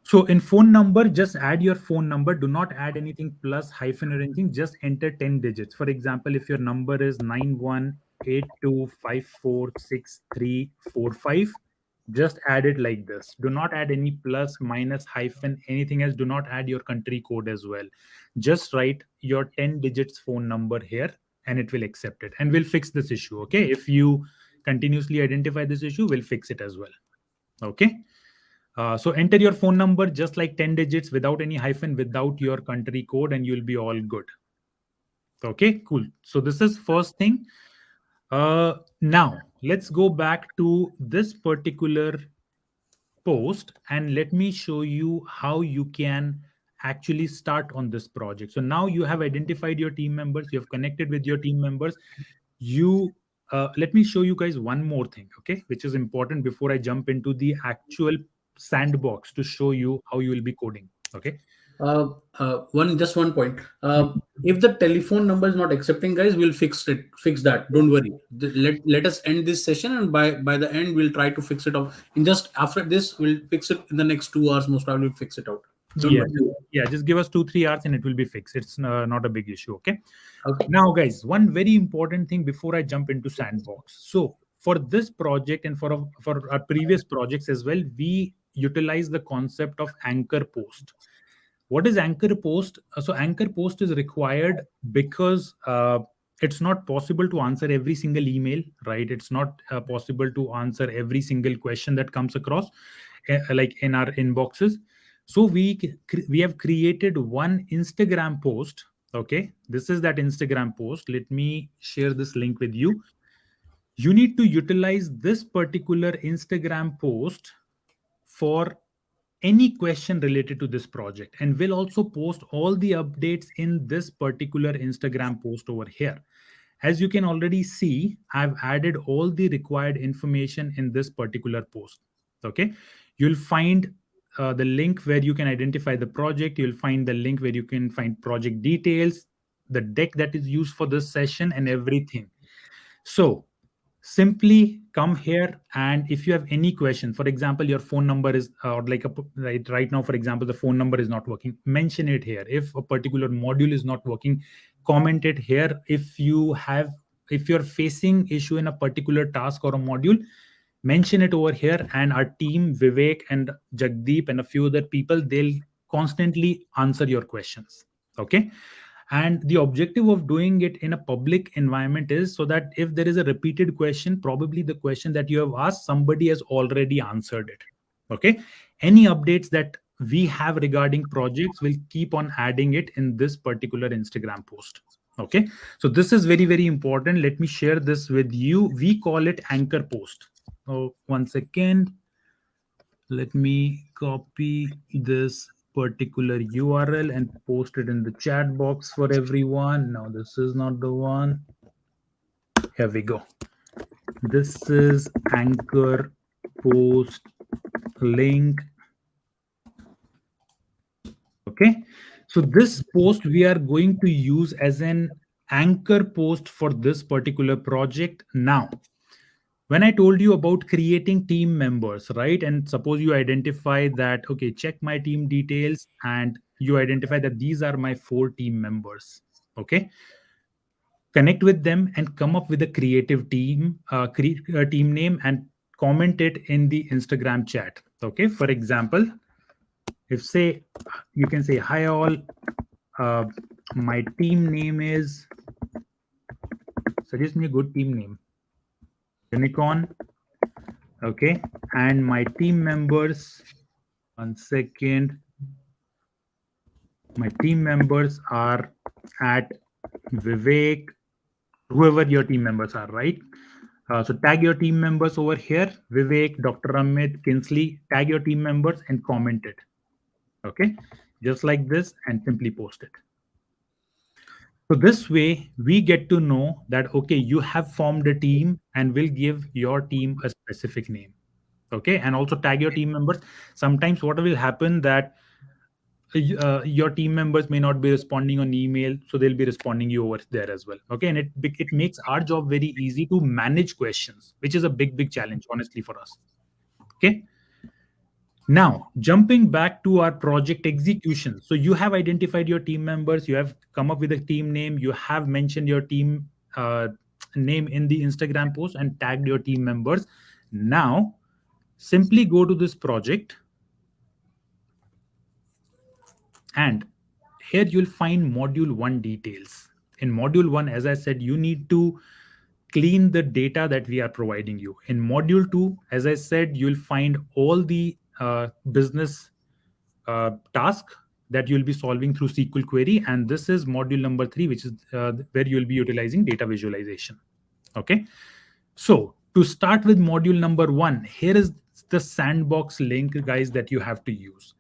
Speaker 1: So in phone number, just add your phone number. Do not add anything plus hyphen or anything. Just enter 10 digits. For example, if your number is 9182546345, just add it like this. Do not add any plus, minus, hyphen, anything else. Do not add your country code as well. Just write your 10 digits phone number here and it will accept it. And we'll fix this issue. Okay. If you continuously identify this issue, we'll fix it as well. Okay. So enter your phone number just like 10 digits without any hyphen, without your country code, and you'll be all good. Okay, cool. So this is first thing. Now let's go back to this particular post and let me show you how you can actually start on this project. So now you have identified your team members, you have connected with your team members. You let me show you guys one more thing, okay, which is important before I jump into the actual sandbox to show you how you will be coding. Okay.
Speaker 3: One point. If the telephone number is not accepting, guys, we'll fix that. Don't worry. Let us end this session, and by the end we'll try to fix it out. And just after this, we'll fix it in the next 2 hours. Most probably we'll fix it out. Don't
Speaker 1: Yeah,
Speaker 3: worry.
Speaker 1: yeah, just give us 2-3 hours and it will be fixed. It's not a big issue. Okay.
Speaker 3: Okay.
Speaker 1: Now, guys, one very important thing before I jump into Sandbox. So, for this project and for our previous projects as well, we utilize the concept of anchor post. What is anchor post? So, anchor post is required because it's not possible to answer every single email, right? It's not possible to answer every single question that comes across, like in our inboxes. So, we have created one Instagram post. Okay, this is that Instagram post. Let me share this link with you. You need to utilize this particular Instagram post for any question related to this project, and we'll also post all the updates in this particular Instagram post over here. As you can already see, I've added all the required information in this particular post. Okay, you'll find the link where you can identify the project. You'll find the link where you can find project details, the deck that is used for this session, and everything. So simply come here, and if you have any question, for example, your phone number is or right now, for example, the phone number is not working, mention it here. If a particular module is not working, comment it here. If you're facing issue in a particular task or a module, mention it over here, and our team, Vivek and Jagdeep and a few other people, they'll constantly answer your questions. Okay. And the objective of doing it in a public environment is so that if there is a repeated question, probably the question that you have asked, somebody has already answered it. Okay. Any updates that we have regarding projects, will keep on adding it in this particular Instagram post. Okay. So this is very, very important. Let me share this with you. We call it anchor post. Oh, 1 second. Let me copy this particular URL and post it in the chat box for everyone. No, this is not the one. Here we go. This is anchor post link. Okay. So this post we are going to use as an anchor post for this particular project. Now, when I told you about creating team members, right? And suppose you identify that, okay, check my team details, and you identify that these are my 4 team members. Okay. Connect with them and come up with a creative team, team name, and comment it in the Instagram chat. Okay. For example, if say you can say, hi all, my team name is, suggest me a good team name. Unicorn. Okay, and my team members, 1 second, my team members are at Vivek, whoever your team members are, right? So tag your team members over here, Vivek, Dr. Amit, Kinsley, tag your team members and comment it. Okay, just like this, and simply post it. So this way we get to know that, okay, you have formed a team, and we'll give your team a specific name. Okay, and also tag your team members. Sometimes what will happen that your team members may not be responding on email, so they'll be responding you over there as well. Okay, and it makes our job very easy to manage questions, which is a big challenge, honestly, for us. Okay. Now, jumping back to our project execution. So you have identified your team members, you have come up with a team name, you have mentioned your team name in the Instagram post and tagged your team members. Now, simply go to this project, and here you'll find module 1 details. In module 1, as I said, you need to clean the data that we are providing you. In module 2, as I said, you'll find all the business task that you'll be solving through SQL query, and this is module number 3, which is where you'll be utilizing data visualization. Okay, so to start with module number 1, here is the Sandbox link, guys, that you have to use.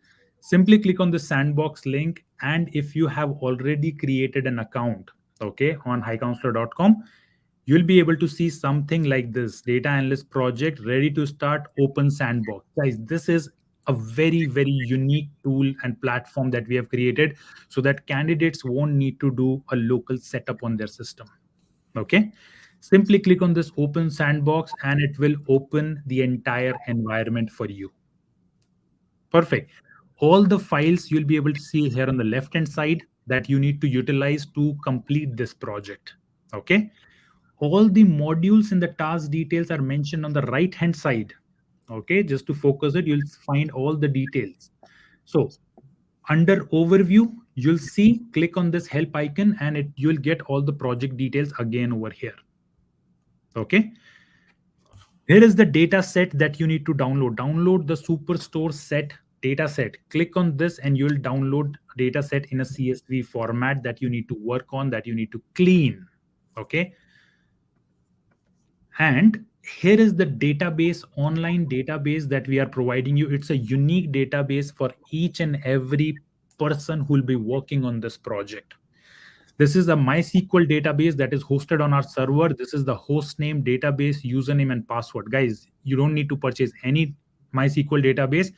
Speaker 1: Simply click on the Sandbox link, and if you have already created an account, okay, on highcounselor.com, you'll be able to see something like this: data analyst project ready to start, open Sandbox. Guys, this is a very, very unique tool and platform that we have created so that candidates won't need to do a local setup on their system. Okay. Simply click on this open Sandbox and it will open the entire environment for you. Perfect. All the files you'll be able to see here on the left hand side that you need to utilize to complete this project. Okay. All the modules in the task details are mentioned on the right hand side. Okay. Just to focus it, you'll find all the details. So under overview, you'll see, click on this help icon and you'll get all the project details again over here. Okay. Here is the data set that you need to download. Download the Superstore set data set. Click on this and you'll download data set in a CSV format that you need to work on, that you need to clean. Okay. And here is the database, online database that we are providing you. It's a unique database for each and every person who will be working on this project. This is a MySQL database that is hosted on our server. This is the host name, database, username, and password. Guys, you don't need to purchase any MySQL database.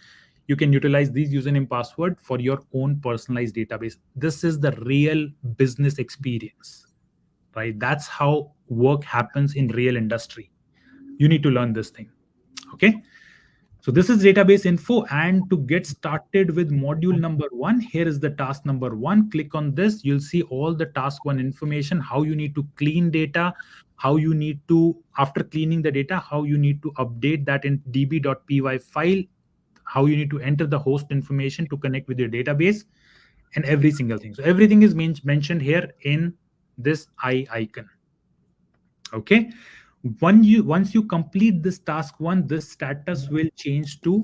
Speaker 1: You can utilize these username password for your own personalized database. This is the real business experience, right? That's how work happens in real industry. You need to learn this thing. Okay. So this is database info, and to get started with module number 1, here is the task number 1. Click on this. You'll see all the task 1 information, how you need to clean data, how you need to, after cleaning the data, how you need to update that in db.py file, how you need to enter the host information to connect with your database, and every single thing. So everything is mentioned here in this eye icon. Okay. Once you complete this task 1, this status will change to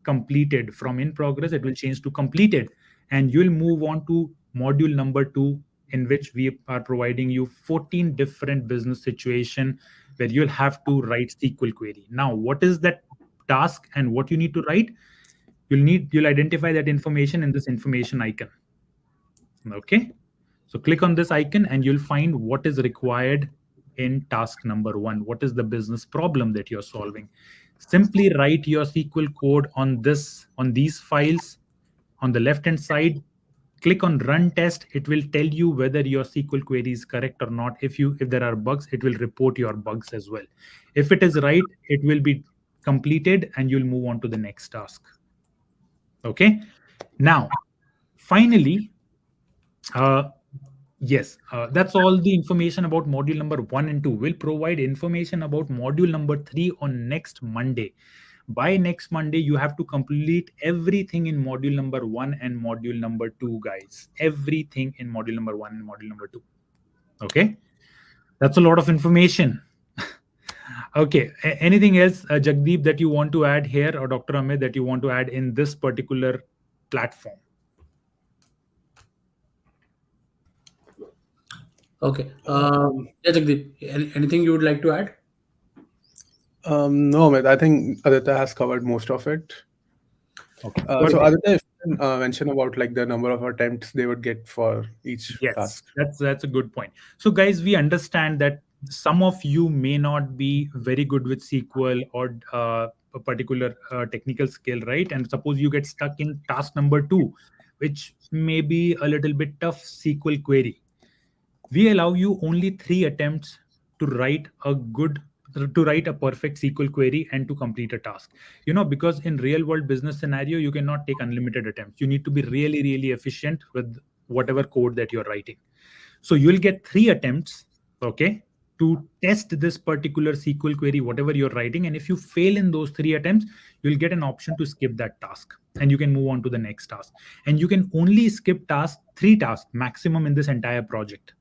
Speaker 1: completed. From in progress, it will change to completed, and you'll move on to module number 2, in which we are providing you 14 different business situation where you'll have to write SQL query. Now, what is that task and what you need to write? You'll identify that information in this information icon. Okay. So click on this icon and you'll find what is required in task number 1. What is the business problem that you're solving? Simply write your SQL code on these files on the left hand side. Click on run test. It will tell you whether your SQL query is correct or not. If there are bugs, it will report your bugs as well. If it is right, it will be completed and you'll move on to the next task. Okay. Now, finally, yes, that's all the information about module number 1 and 2. We'll provide information about module number 3 on next Monday. By next Monday, you have to complete everything in module number 1 and module number 2, guys. Everything in module number 1 and module number 2. Okay. That's a lot of information. Okay. Anything else, Jagdeep, that you want to add here, or Dr. Amit, that you want to add in this particular platform?
Speaker 3: Okay. Yeah, Jagdeep, anything you would like to add?
Speaker 4: No, Amit, I think Aditya has covered most of it.
Speaker 1: Okay.
Speaker 4: So Aditya, if you can mention about like the number of attempts they would get for each task.
Speaker 1: That's a good point. So guys, we understand that some of you may not be very good with SQL or a particular technical skill, right? And suppose you get stuck in task number 2, which may be a little bit tough SQL query. We allow you only 3 attempts to write a perfect SQL query and to complete a task. Because in real world business scenario, you cannot take unlimited attempts. You need to be really, really efficient with whatever code that you're writing. So you'll get 3 attempts, okay, to test this particular SQL query, whatever you're writing. And if you fail in those 3 attempts, you'll get an option to skip that task and you can move on to the next task. And you can only skip 3 tasks maximum in this entire project.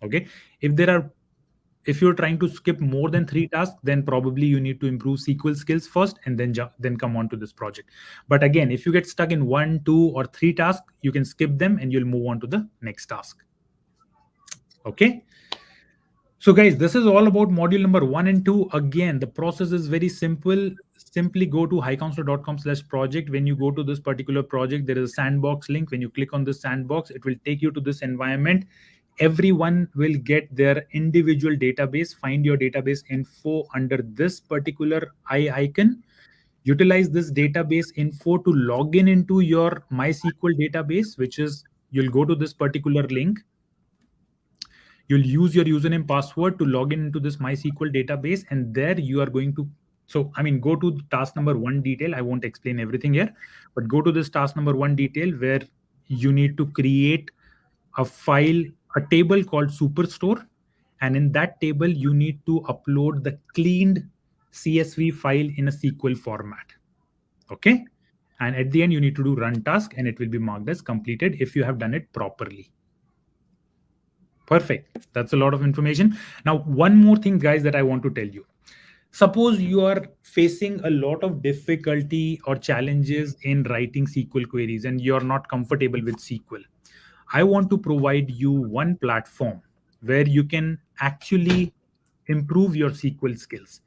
Speaker 1: Okay. If you're trying to skip more than 3 tasks, then probably you need to improve SQL skills first and then come on to this project. But again, if you get stuck in 1, 2, or 3 tasks, you can skip them and you'll move on to the next task. Okay. So guys, this is all about module number 1 and 2. Again, the process is very simple. simply go to highcounselor.com/project. When you go to this particular project, there is a sandbox link. When you click on this sandbox, it will take you to this environment. Everyone will get their individual database. Find your database info under this particular eye icon. Utilize this database info to log in into your MySQL database, which is, you'll go to this particular link. You'll use your username password to log in into this MySQL database, and there you are going to, so I mean, go to task number 1 detail. I won't explain everything here, but go to this task number 1 detail, where you need to create a file, a table called Superstore, and in that table you need to upload the cleaned CSV file in a SQL format. Okay, and at the end you need to do run task, and it will be marked as completed if you have done it properly. Perfect. That's a lot of information. Now, one more thing, guys, that I want to tell you. Suppose you are facing a lot of difficulty or challenges in writing SQL queries and you're not comfortable with SQL. I want to provide you one platform where you can actually improve your SQL skills,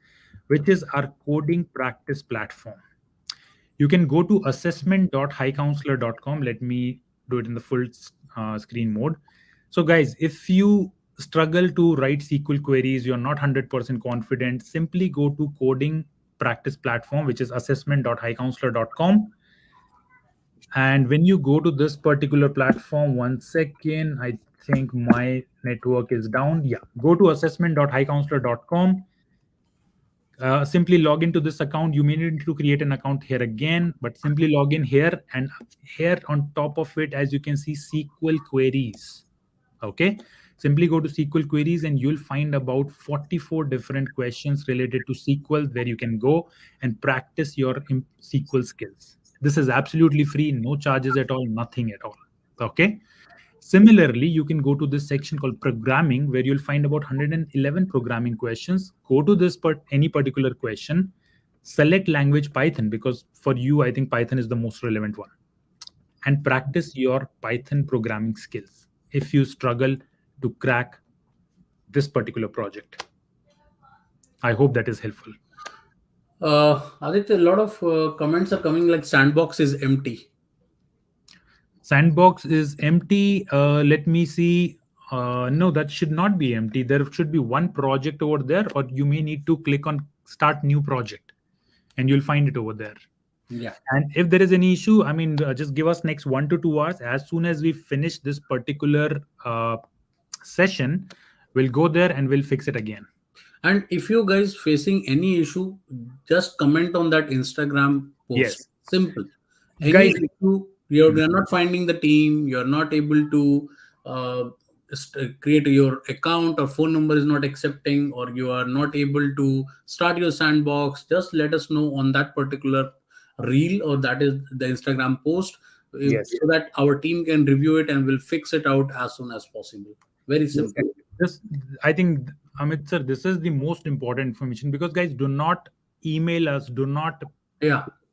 Speaker 1: which is our coding practice platform. You can go to assessment.highcounselor.com. Let me do it in the full screen mode. So guys, if you struggle to write SQL queries, you're not 100% confident, simply go to coding practice platform, which is assessment.highcounselor.com. And when you go to this particular platform, 1 second, I think my network is down. Yeah, go to assessment.highcounselor.com. Simply log into this account. You may need to create an account here again, but simply log in here, and here on top of it, as you can see, SQL queries. Okay, simply go to SQL queries and you'll find about 44 different questions related to SQL where you can go and practice your SQL skills. This is absolutely free, no charges at all, nothing at all. Okay. Similarly, you can go to this section called programming, where you'll find about 111 programming questions. Go to this any particular question, select language Python, because for you, I think Python is the most relevant one, and practice your Python programming skills if you struggle to crack this particular project. I hope that is helpful.
Speaker 3: Aditya, a lot of comments are coming like Sandbox is empty.
Speaker 1: Sandbox is empty. Let me see. No, that should not be empty. There should be one project over there, or you may need to click on start new project and you'll find it over there.
Speaker 3: Yeah.
Speaker 1: And if there is any issue, I mean, just give us next 1 to 2 hours. As soon as we finish this particular session, we'll go there and we'll fix it again.
Speaker 3: And if you guys facing any issue, just comment on that Instagram post.
Speaker 1: Yes.
Speaker 3: Simple. Any
Speaker 1: Guys,
Speaker 3: issue, you're not finding the team, you're not able to create your account, or phone number is not accepting, or you are not able to start your Sandbox, just let us know on that particular reel, or that is the Instagram post,
Speaker 1: Yes.
Speaker 3: so that our team can review it and will fix it out as soon as possible. Very simple.
Speaker 1: This, I think, Amit sir, this is the most important information, because guys, do not email us, do not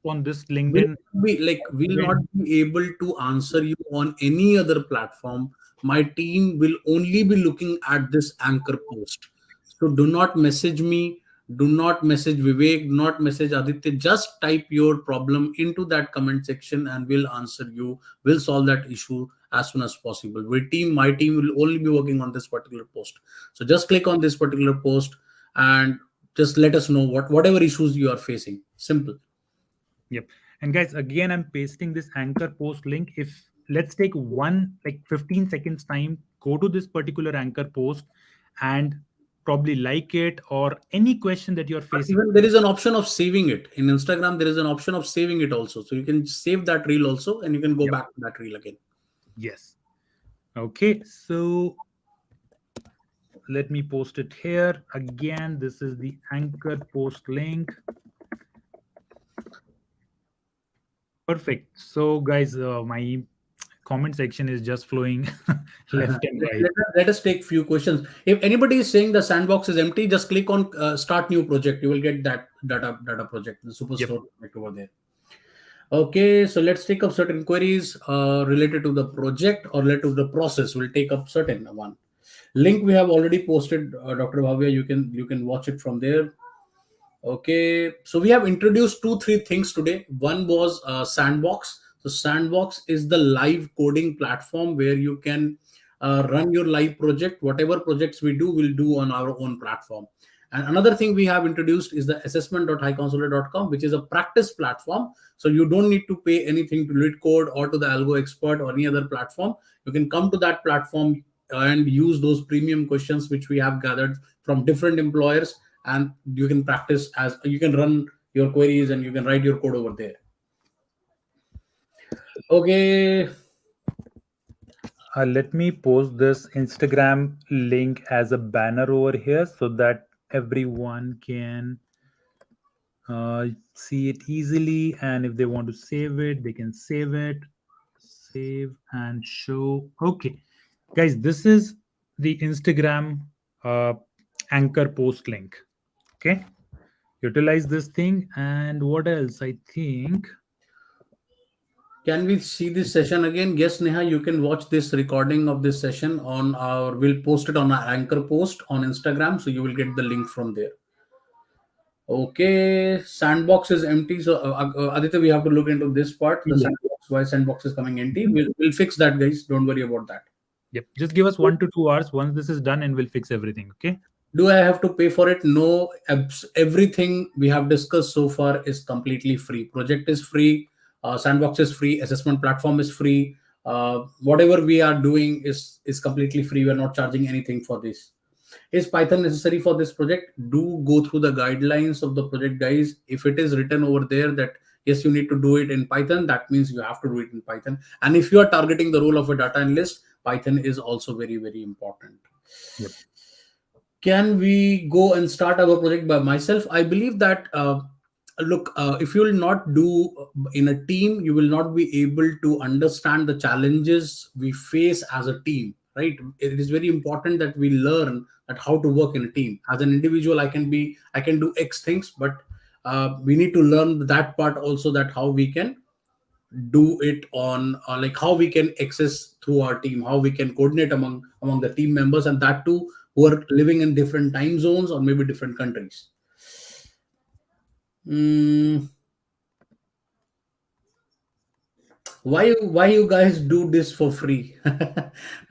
Speaker 1: on this LinkedIn.
Speaker 3: We'll not be able to answer you on any other platform. My team will only be looking at this anchor post. So do not message me, do not message Vivek, do not message Aditya. Just type your problem into that comment section and we'll answer you. We'll solve that issue as soon as possible. My team will only be working on this particular post. So just click on this particular post and just let us know whatever issues you are facing. Simple.
Speaker 1: Yep. And guys, again, I'm pasting this anchor post link. If let's take 15 seconds time, go to this particular anchor post and probably like it, or any question that you're facing.
Speaker 3: Even there is an option of saving it. In Instagram, there is an option of saving it also. So you can save that reel also and you can go back to that reel again.
Speaker 1: Yes. Okay. So let me post it here. Again, this is the anchor post link. Perfect. So guys, my comment section is just flowing left and right.
Speaker 3: Let us take few questions. If anybody is saying the Sandbox is empty, just click on start new project. You will get that data project, the Superstore project over there. Okay, so let's take up certain queries related to the project or related to the process. We'll take up certain one. Link we have already posted, Dr. Bhavya. You can watch it from there. Okay, so we have introduced two, three things today. One was Sandbox. So Sandbox is the live coding platform where you can run your live project. Whatever projects we do, we'll do on our own platform. And another thing we have introduced is the assessment.highcounselor.com, which is a practice platform. So you don't need to pay anything to lead code or to the algo expert or any other platform. You can come to that platform and use those premium questions which we have gathered from different employers, and you can practice as you can run your queries and you can write your code over there. Okay.
Speaker 1: Let me post this Instagram link as a banner over here so that everyone can see it easily. And if they want to save it, they can save it. Save and show. Okay, guys, this is the Instagram uh, anchor post link. Okay, utilize this thing. And what else? I think
Speaker 3: Can we see this session again? Yes, Neha, you can watch this recording of this session on our, we'll post it on our anchor post on Instagram. So you will get the link from there. Okay, Sandbox is empty. So Aditya, we have to look into this part. The
Speaker 1: yeah.
Speaker 3: Sandbox, why Sandbox is coming empty. We'll fix that, guys. Don't worry about that.
Speaker 1: Yep. Just give us 1 to 2 hours. Once this is done, and we'll fix everything. Okay.
Speaker 3: Do I have to pay for it? No. Everything we have discussed so far is completely free. Project is free. Sandbox is free. Assessment platform is free. Whatever we are doing is completely free. We are not charging anything for this. Is Python necessary for this project? Do go through the guidelines of the project, guys. If it is written over there that yes, you need to do it in Python, that means you have to do it in Python. And if you are targeting the role of a data analyst, Python is also very, very important.
Speaker 1: Yep.
Speaker 3: Can we go and start our project by myself? I believe that look, if you will not do in a team, you will not be able to understand the challenges we face as a team, right? It is very important that we learn that how to work in a team. As an individual, I can do X things, but we need to learn that part also, that how we can do it on like how we can access through our team, how we can coordinate among the team members, and that too who are living in different time zones or maybe different countries. Why you guys do this for free?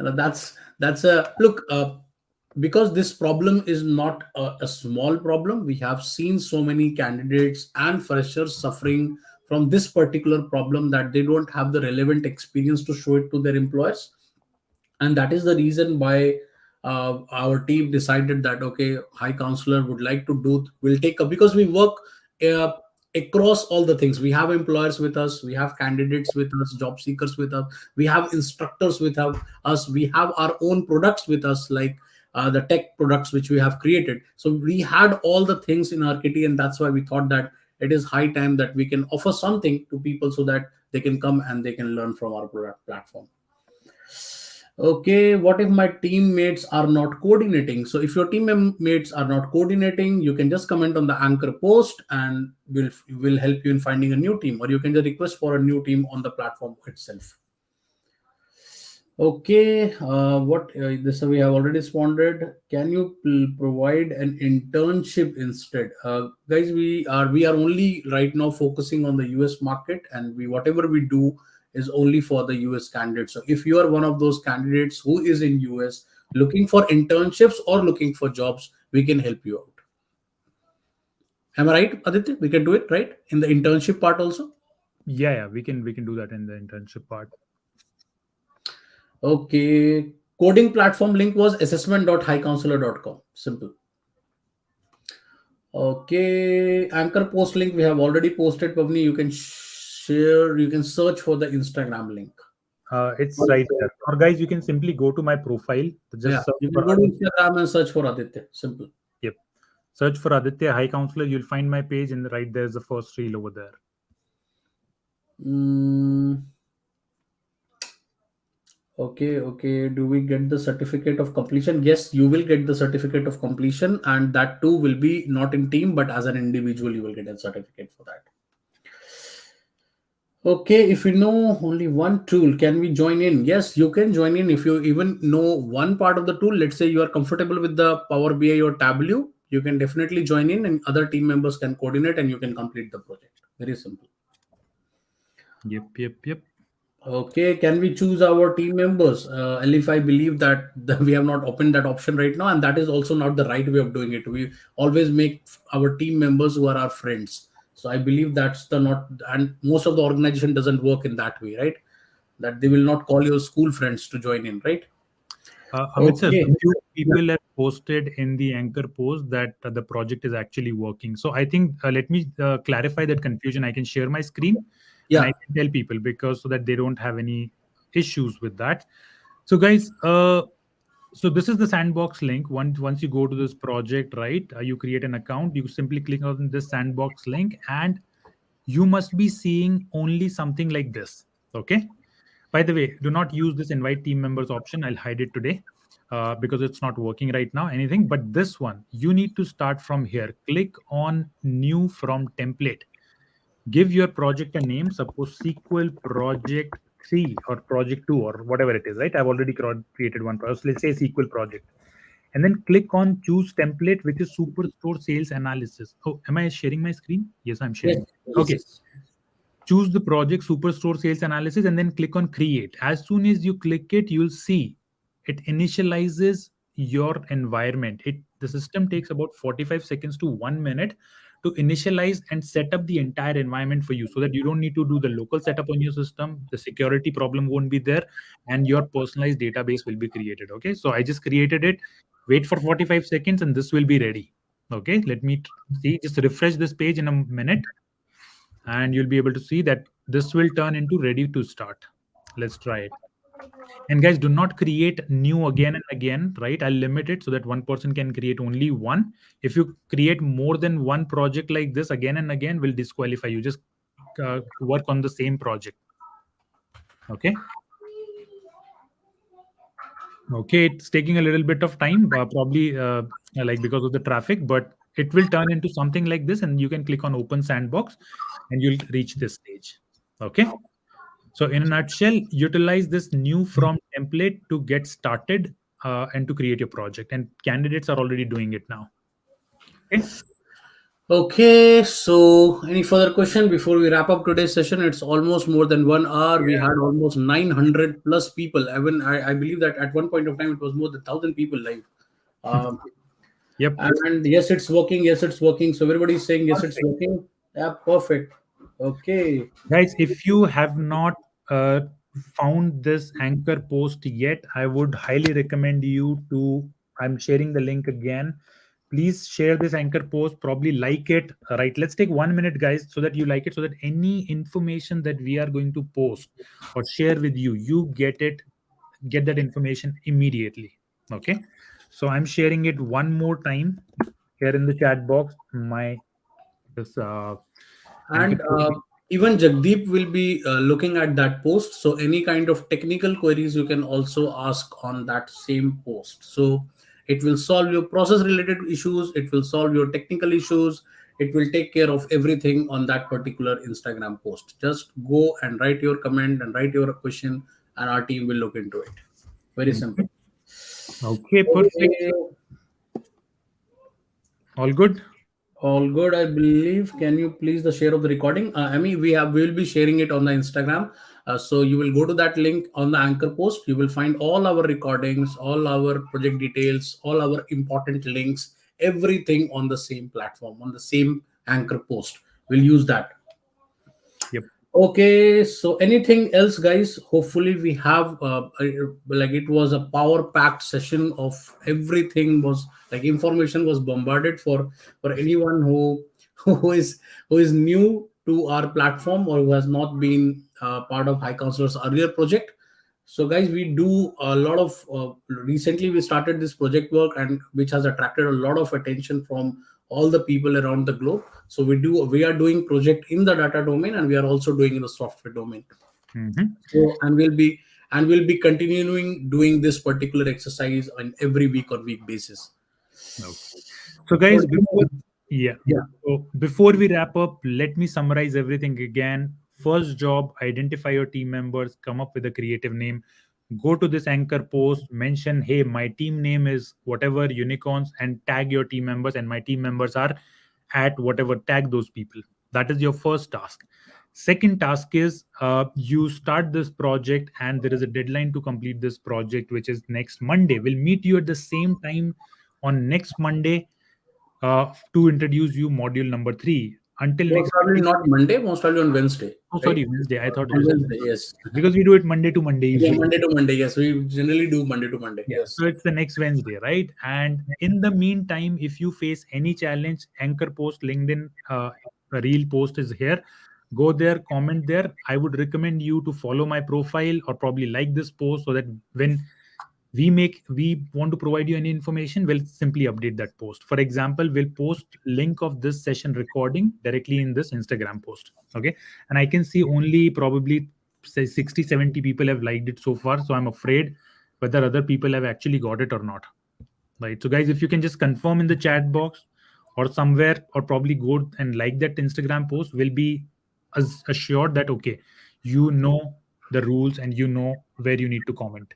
Speaker 3: That's a look, because this problem is not a small problem. We have seen so many candidates and freshers suffering from this particular problem, that they don't have the relevant experience to show it to their employers. And that is the reason why our team decided that okay, high counselor would like to do, will take up, because we work uh, across all the things. We have employers with us, we have candidates with us, job seekers with us, we have instructors with us, we have our own products with us, like the tech products which we have created. So we had all the things in our kitty, and that's why we thought that it is high time that we can offer something to people so that they can come and they can learn from our product platform. Okay, what if my teammates are not coordinating? So if your teammates are not coordinating, you can just comment on the anchor post and will help you in finding a new team, or you can just request for a new team on the platform itself. Okay, what this we have already responded. Can you provide an internship instead? Guys, we are only right now focusing on the US market, and whatever we do is only for the US candidates. So if you are one of those candidates who is in US looking for internships or looking for jobs, we can help you out. Am I right, Aditya? We can do it right in the internship part also.
Speaker 1: Yeah, we can do that in the internship part.
Speaker 3: Okay, coding platform link was assessment.highcounselor.com. Simple. Okay, anchor post link we have already posted. Pavni, you can share, you can search for the Instagram link.
Speaker 1: It's right there. Or guys, you can simply go to my profile. Just search
Speaker 3: you can
Speaker 1: for
Speaker 3: go to Instagram and search for Aditya. Simple.
Speaker 1: Yep. Search for Aditya High Counselor. You'll find my page, and right there's the first reel over there.
Speaker 3: Okay. Do we get the certificate of completion? Yes, you will get the certificate of completion, and that too will be not in team, but as an individual, you will get a certificate for that. Okay, if you know only one tool, can we join in? Yes, you can join in if you even know one part of the tool. Let's say you are comfortable with the Power BI or Tableau, you can definitely join in, and other team members can coordinate, and you can complete the project. Very simple.
Speaker 1: Yep.
Speaker 3: Okay, can we choose our team members? Elif, I believe that we have not opened that option right now, and that is also not the right way of doing it. We always make our team members who are our friends. So I believe that's the not, and most of the organization doesn't work in that way, right? That they will not call your school friends to join in, right?
Speaker 1: Amit sir,
Speaker 3: Okay.
Speaker 1: few
Speaker 3: Yeah.
Speaker 1: people have posted in the anchor post that the project is actually working. So I think let me clarify that confusion. I can share my screen and I
Speaker 3: Yeah.
Speaker 1: can tell people because so that they don't have any issues with that. So guys, so this is the Sandbox link. Once you go to this project, right, you create an account. You simply click on this Sandbox link, and you must be seeing only something like this. Okay. By the way, do not use this invite team members option. I'll hide it today because it's not working right now. Anything but this one, you need to start from here. Click on new from template. Give your project a name. Suppose SQL project 3 or project 2 or whatever it is. Right? I've already created one. So let's say SQL project, and then click on choose template, which is Superstore sales analysis. Oh, am I sharing my screen? Yes, I'm
Speaker 3: Yes.
Speaker 1: sharing.
Speaker 3: Yes.
Speaker 1: Okay.
Speaker 3: Yes.
Speaker 1: Choose the project Superstore sales analysis and then click on create. As soon as you click it, you'll see it initializes your environment. The system takes about 45 seconds to 1 minute to initialize and set up the entire environment for you, so that you don't need to do the local setup on your system. The security problem won't be there, and your personalized database will be created. Okay, so I just created it. Wait for 45 seconds and this will be ready. Okay, let me see, just refresh this page in a minute and you'll be able to see that this will turn into ready to start. Let's try it. And guys, do not create new again and again, right? I'll limit it so that one person can create only one. If you create more than one project like this again and again, will disqualify you. Just work on the same project. Okay. Okay, it's taking a little bit of time, probably like because of the traffic, but it will turn into something like this, and you can click on Open Sandbox, and you'll reach this stage. Okay. So, in a nutshell, utilize this new from template to get started and to create your project. And candidates are already doing it now. Okay.
Speaker 3: Okay, so any further question before we wrap up today's session? It's almost more than 1 hour. We had almost 900 plus people. I believe that at one point of time it was more than 1,000 people live. Um,
Speaker 1: Yep.
Speaker 3: and yes, it's working. Yes, it's working. So everybody's saying yes, it's
Speaker 1: Perfect.
Speaker 3: working. Yeah, perfect. Okay.
Speaker 1: Guys, if you have not uh, found this anchor post yet, I would highly recommend you to. I'm sharing the link again. Please share this anchor post, probably like it. Right, let's take 1 minute, guys, so that you like it, so that any information that we are going to post or share with you, you get that information immediately. Okay, so I'm sharing it one more time here in the chat box. My this anchor
Speaker 3: And
Speaker 1: post.
Speaker 3: even Jagdeep will be looking at that post. So any kind of technical queries you can also ask on that same post. So it will solve your process related issues. It will solve your technical issues. It will take care of everything on that particular Instagram post. Just go and write your comment and write your question, and our team will look into it. Very simple.
Speaker 1: Mhm. Okay, perfect.
Speaker 3: Okay.
Speaker 1: All good.
Speaker 3: All good, I believe. Can you please the share of the recording? I mean, we will be sharing it on the Instagram. So you will go to that link on the anchor post. You will find all our recordings, all our project details, all our important links, everything on the same platform, on the same anchor post. We'll use that.
Speaker 1: Yep.
Speaker 3: Okay, so anything else, guys? Hopefully, we have like it was a power-packed session of everything. Was like information was bombarded for anyone who who is new to our platform or who has not been part of High Counselor's earlier project. So, guys, we do a lot of. Recently, we started this project work, and which has attracted a lot of attention from all the people around the globe. So we are doing project in the data domain, and we are also doing in the software domain.
Speaker 1: Mhm.
Speaker 3: So and we'll be continuing doing this particular exercise on every week or week basis.
Speaker 1: Okay. So,
Speaker 3: So
Speaker 1: guys, before yeah,
Speaker 3: yeah,
Speaker 1: so before we wrap up, let me summarize everything again. First job: identify your team members, come up with a creative name. go to this anchor post, mention, hey, my team name is whatever unicorns, and tag your team members, and my team members are at whatever, tag those people. That is your first task. Second task is you start this project and there is a deadline to complete this project, which is next Monday. We'll meet you at the same time on next Monday to introduce you module number 3. Until
Speaker 3: Most
Speaker 1: next
Speaker 3: probably
Speaker 1: Monday.
Speaker 3: not Monday, most probably on Wednesday.
Speaker 1: Oh,
Speaker 3: Right?
Speaker 1: sorry, Wednesday. I thought it
Speaker 3: On
Speaker 1: was
Speaker 3: Wednesday, yes.
Speaker 1: because we do it Monday to Monday
Speaker 3: Yeah,
Speaker 1: usually.
Speaker 3: Monday to Monday, yes. We generally do Monday to Monday.
Speaker 1: Yeah.
Speaker 3: Yes.
Speaker 1: So it's the next Wednesday, right? And in the meantime, if you face any challenge, Anchor post, LinkedIn, a reel post is here. Go there, comment there. I would recommend you to follow my profile or probably like this post so that when we want to provide you any information, we'll simply update that post. For example, we'll post link of this session recording directly in this Instagram post. Okay. And I can see only probably say 60-70 people have liked it so far. So I'm afraid whether other people have actually got it or not. Right. So guys, if you can just confirm in the chat box or somewhere, or probably go and like that Instagram post, will be assured that okay, you know the rules and you know where you need to comment.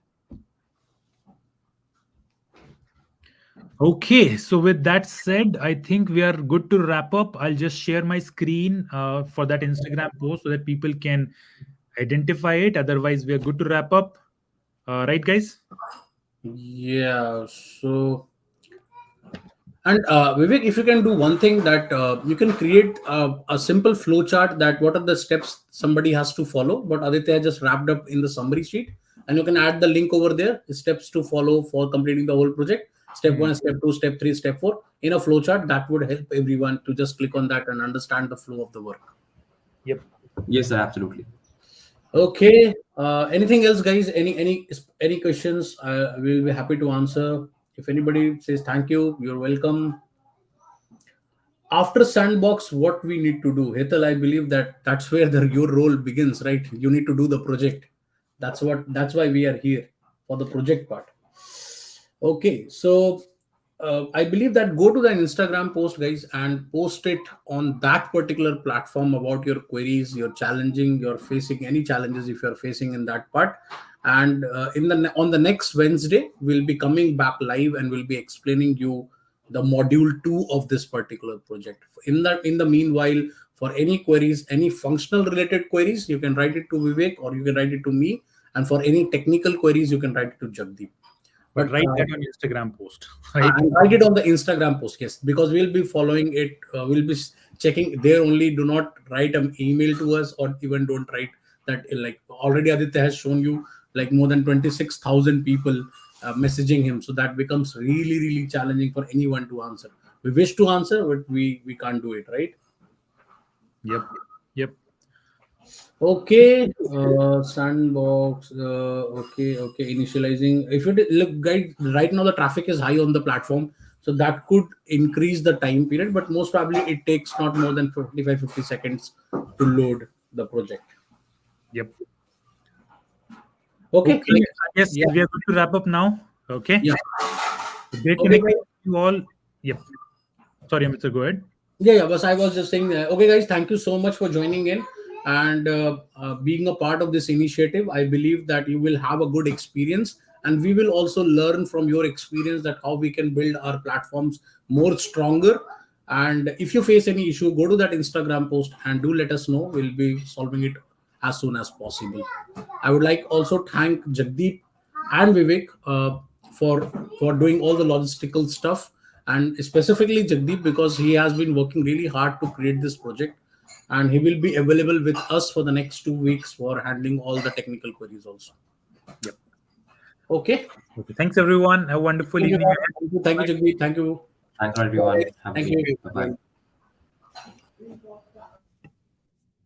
Speaker 1: Okay, so with that said, I think we are good to wrap up. I'll just share my screen for that Instagram post so that people can identify it. Otherwise, we are good to wrap up. Right, guys?
Speaker 3: Yeah. So, and Vivek, if you can do one thing, that you can create a simple flow chart, that what are the steps somebody has to follow, but Aditya just wrapped up in the summary sheet, and you can add the link over there, steps to follow for completing the whole project. Step 1, step 2, step 3, step 4 in a flow chart. That would help everyone to just click on that and understand the flow of the work.
Speaker 1: Yep.
Speaker 2: Yes, sir, absolutely.
Speaker 3: Okay. Anything else, guys? Any questions? We'll be happy to answer. If anybody says thank you, you're welcome. After Sandbox, what we need to do, Hetal, I believe that that's where your role begins, right? You need to do the project. That's why we are here, for the project part. Okay, so I believe that go to the Instagram post, guys, and post it on that particular platform about your queries, you're facing any challenges if you're facing in that part. And on the next Wednesday, we'll be coming back live and we'll be explaining you the module 2 of this particular project. In the meanwhile, for any queries, any functional related queries, you can write it to Vivek or you can write it to me. And for any technical queries, you can write it to Jagdeep.
Speaker 1: But write that on Instagram post, right?
Speaker 3: And write it on the Instagram post, yes, because we'll be following it. We'll be checking there only. Do not write an email to us, or even don't write that. Like already Aditya has shown you, like more than 26,000 people messaging him. So that becomes really, really challenging for anyone to answer. We wish to answer, but we can't do it, right?
Speaker 1: Yep.
Speaker 3: Okay, Sandbox. Okay. Initializing. If it look, guys, right now the traffic is high on the platform, so that could increase the time period. But most probably it takes not more than 50 seconds to load the project.
Speaker 1: Yep.
Speaker 3: Okay.
Speaker 1: Yes,
Speaker 3: Yeah.
Speaker 1: we are good to wrap up now. Okay.
Speaker 3: Yeah.
Speaker 1: Great
Speaker 3: Okay,
Speaker 1: connecting with you all. Yep. Sorry, Mr. Go ahead.
Speaker 3: Yeah. But I was just saying, okay, guys, thank you so much for joining in and being a part of this initiative. I believe that you will have a good experience, and we will also learn from your experience that how we can build our platforms more stronger. And if you face any issue, go to that Instagram post and do let us know. We'll be solving it as soon as possible. I would like also thank Jagdeep and Vivek for doing all the logistical stuff, and specifically Jagdeep because he has been working really hard to create this project, and he will be available with us for the next 2 weeks for handling all the technical queries also.
Speaker 1: Yep.
Speaker 3: Okay.
Speaker 1: Thanks, everyone. Have a wonderful evening.
Speaker 3: Thank you, Jagdeep. Thank you.
Speaker 2: Thank you, everyone.
Speaker 3: Thank you.
Speaker 2: Bye-bye.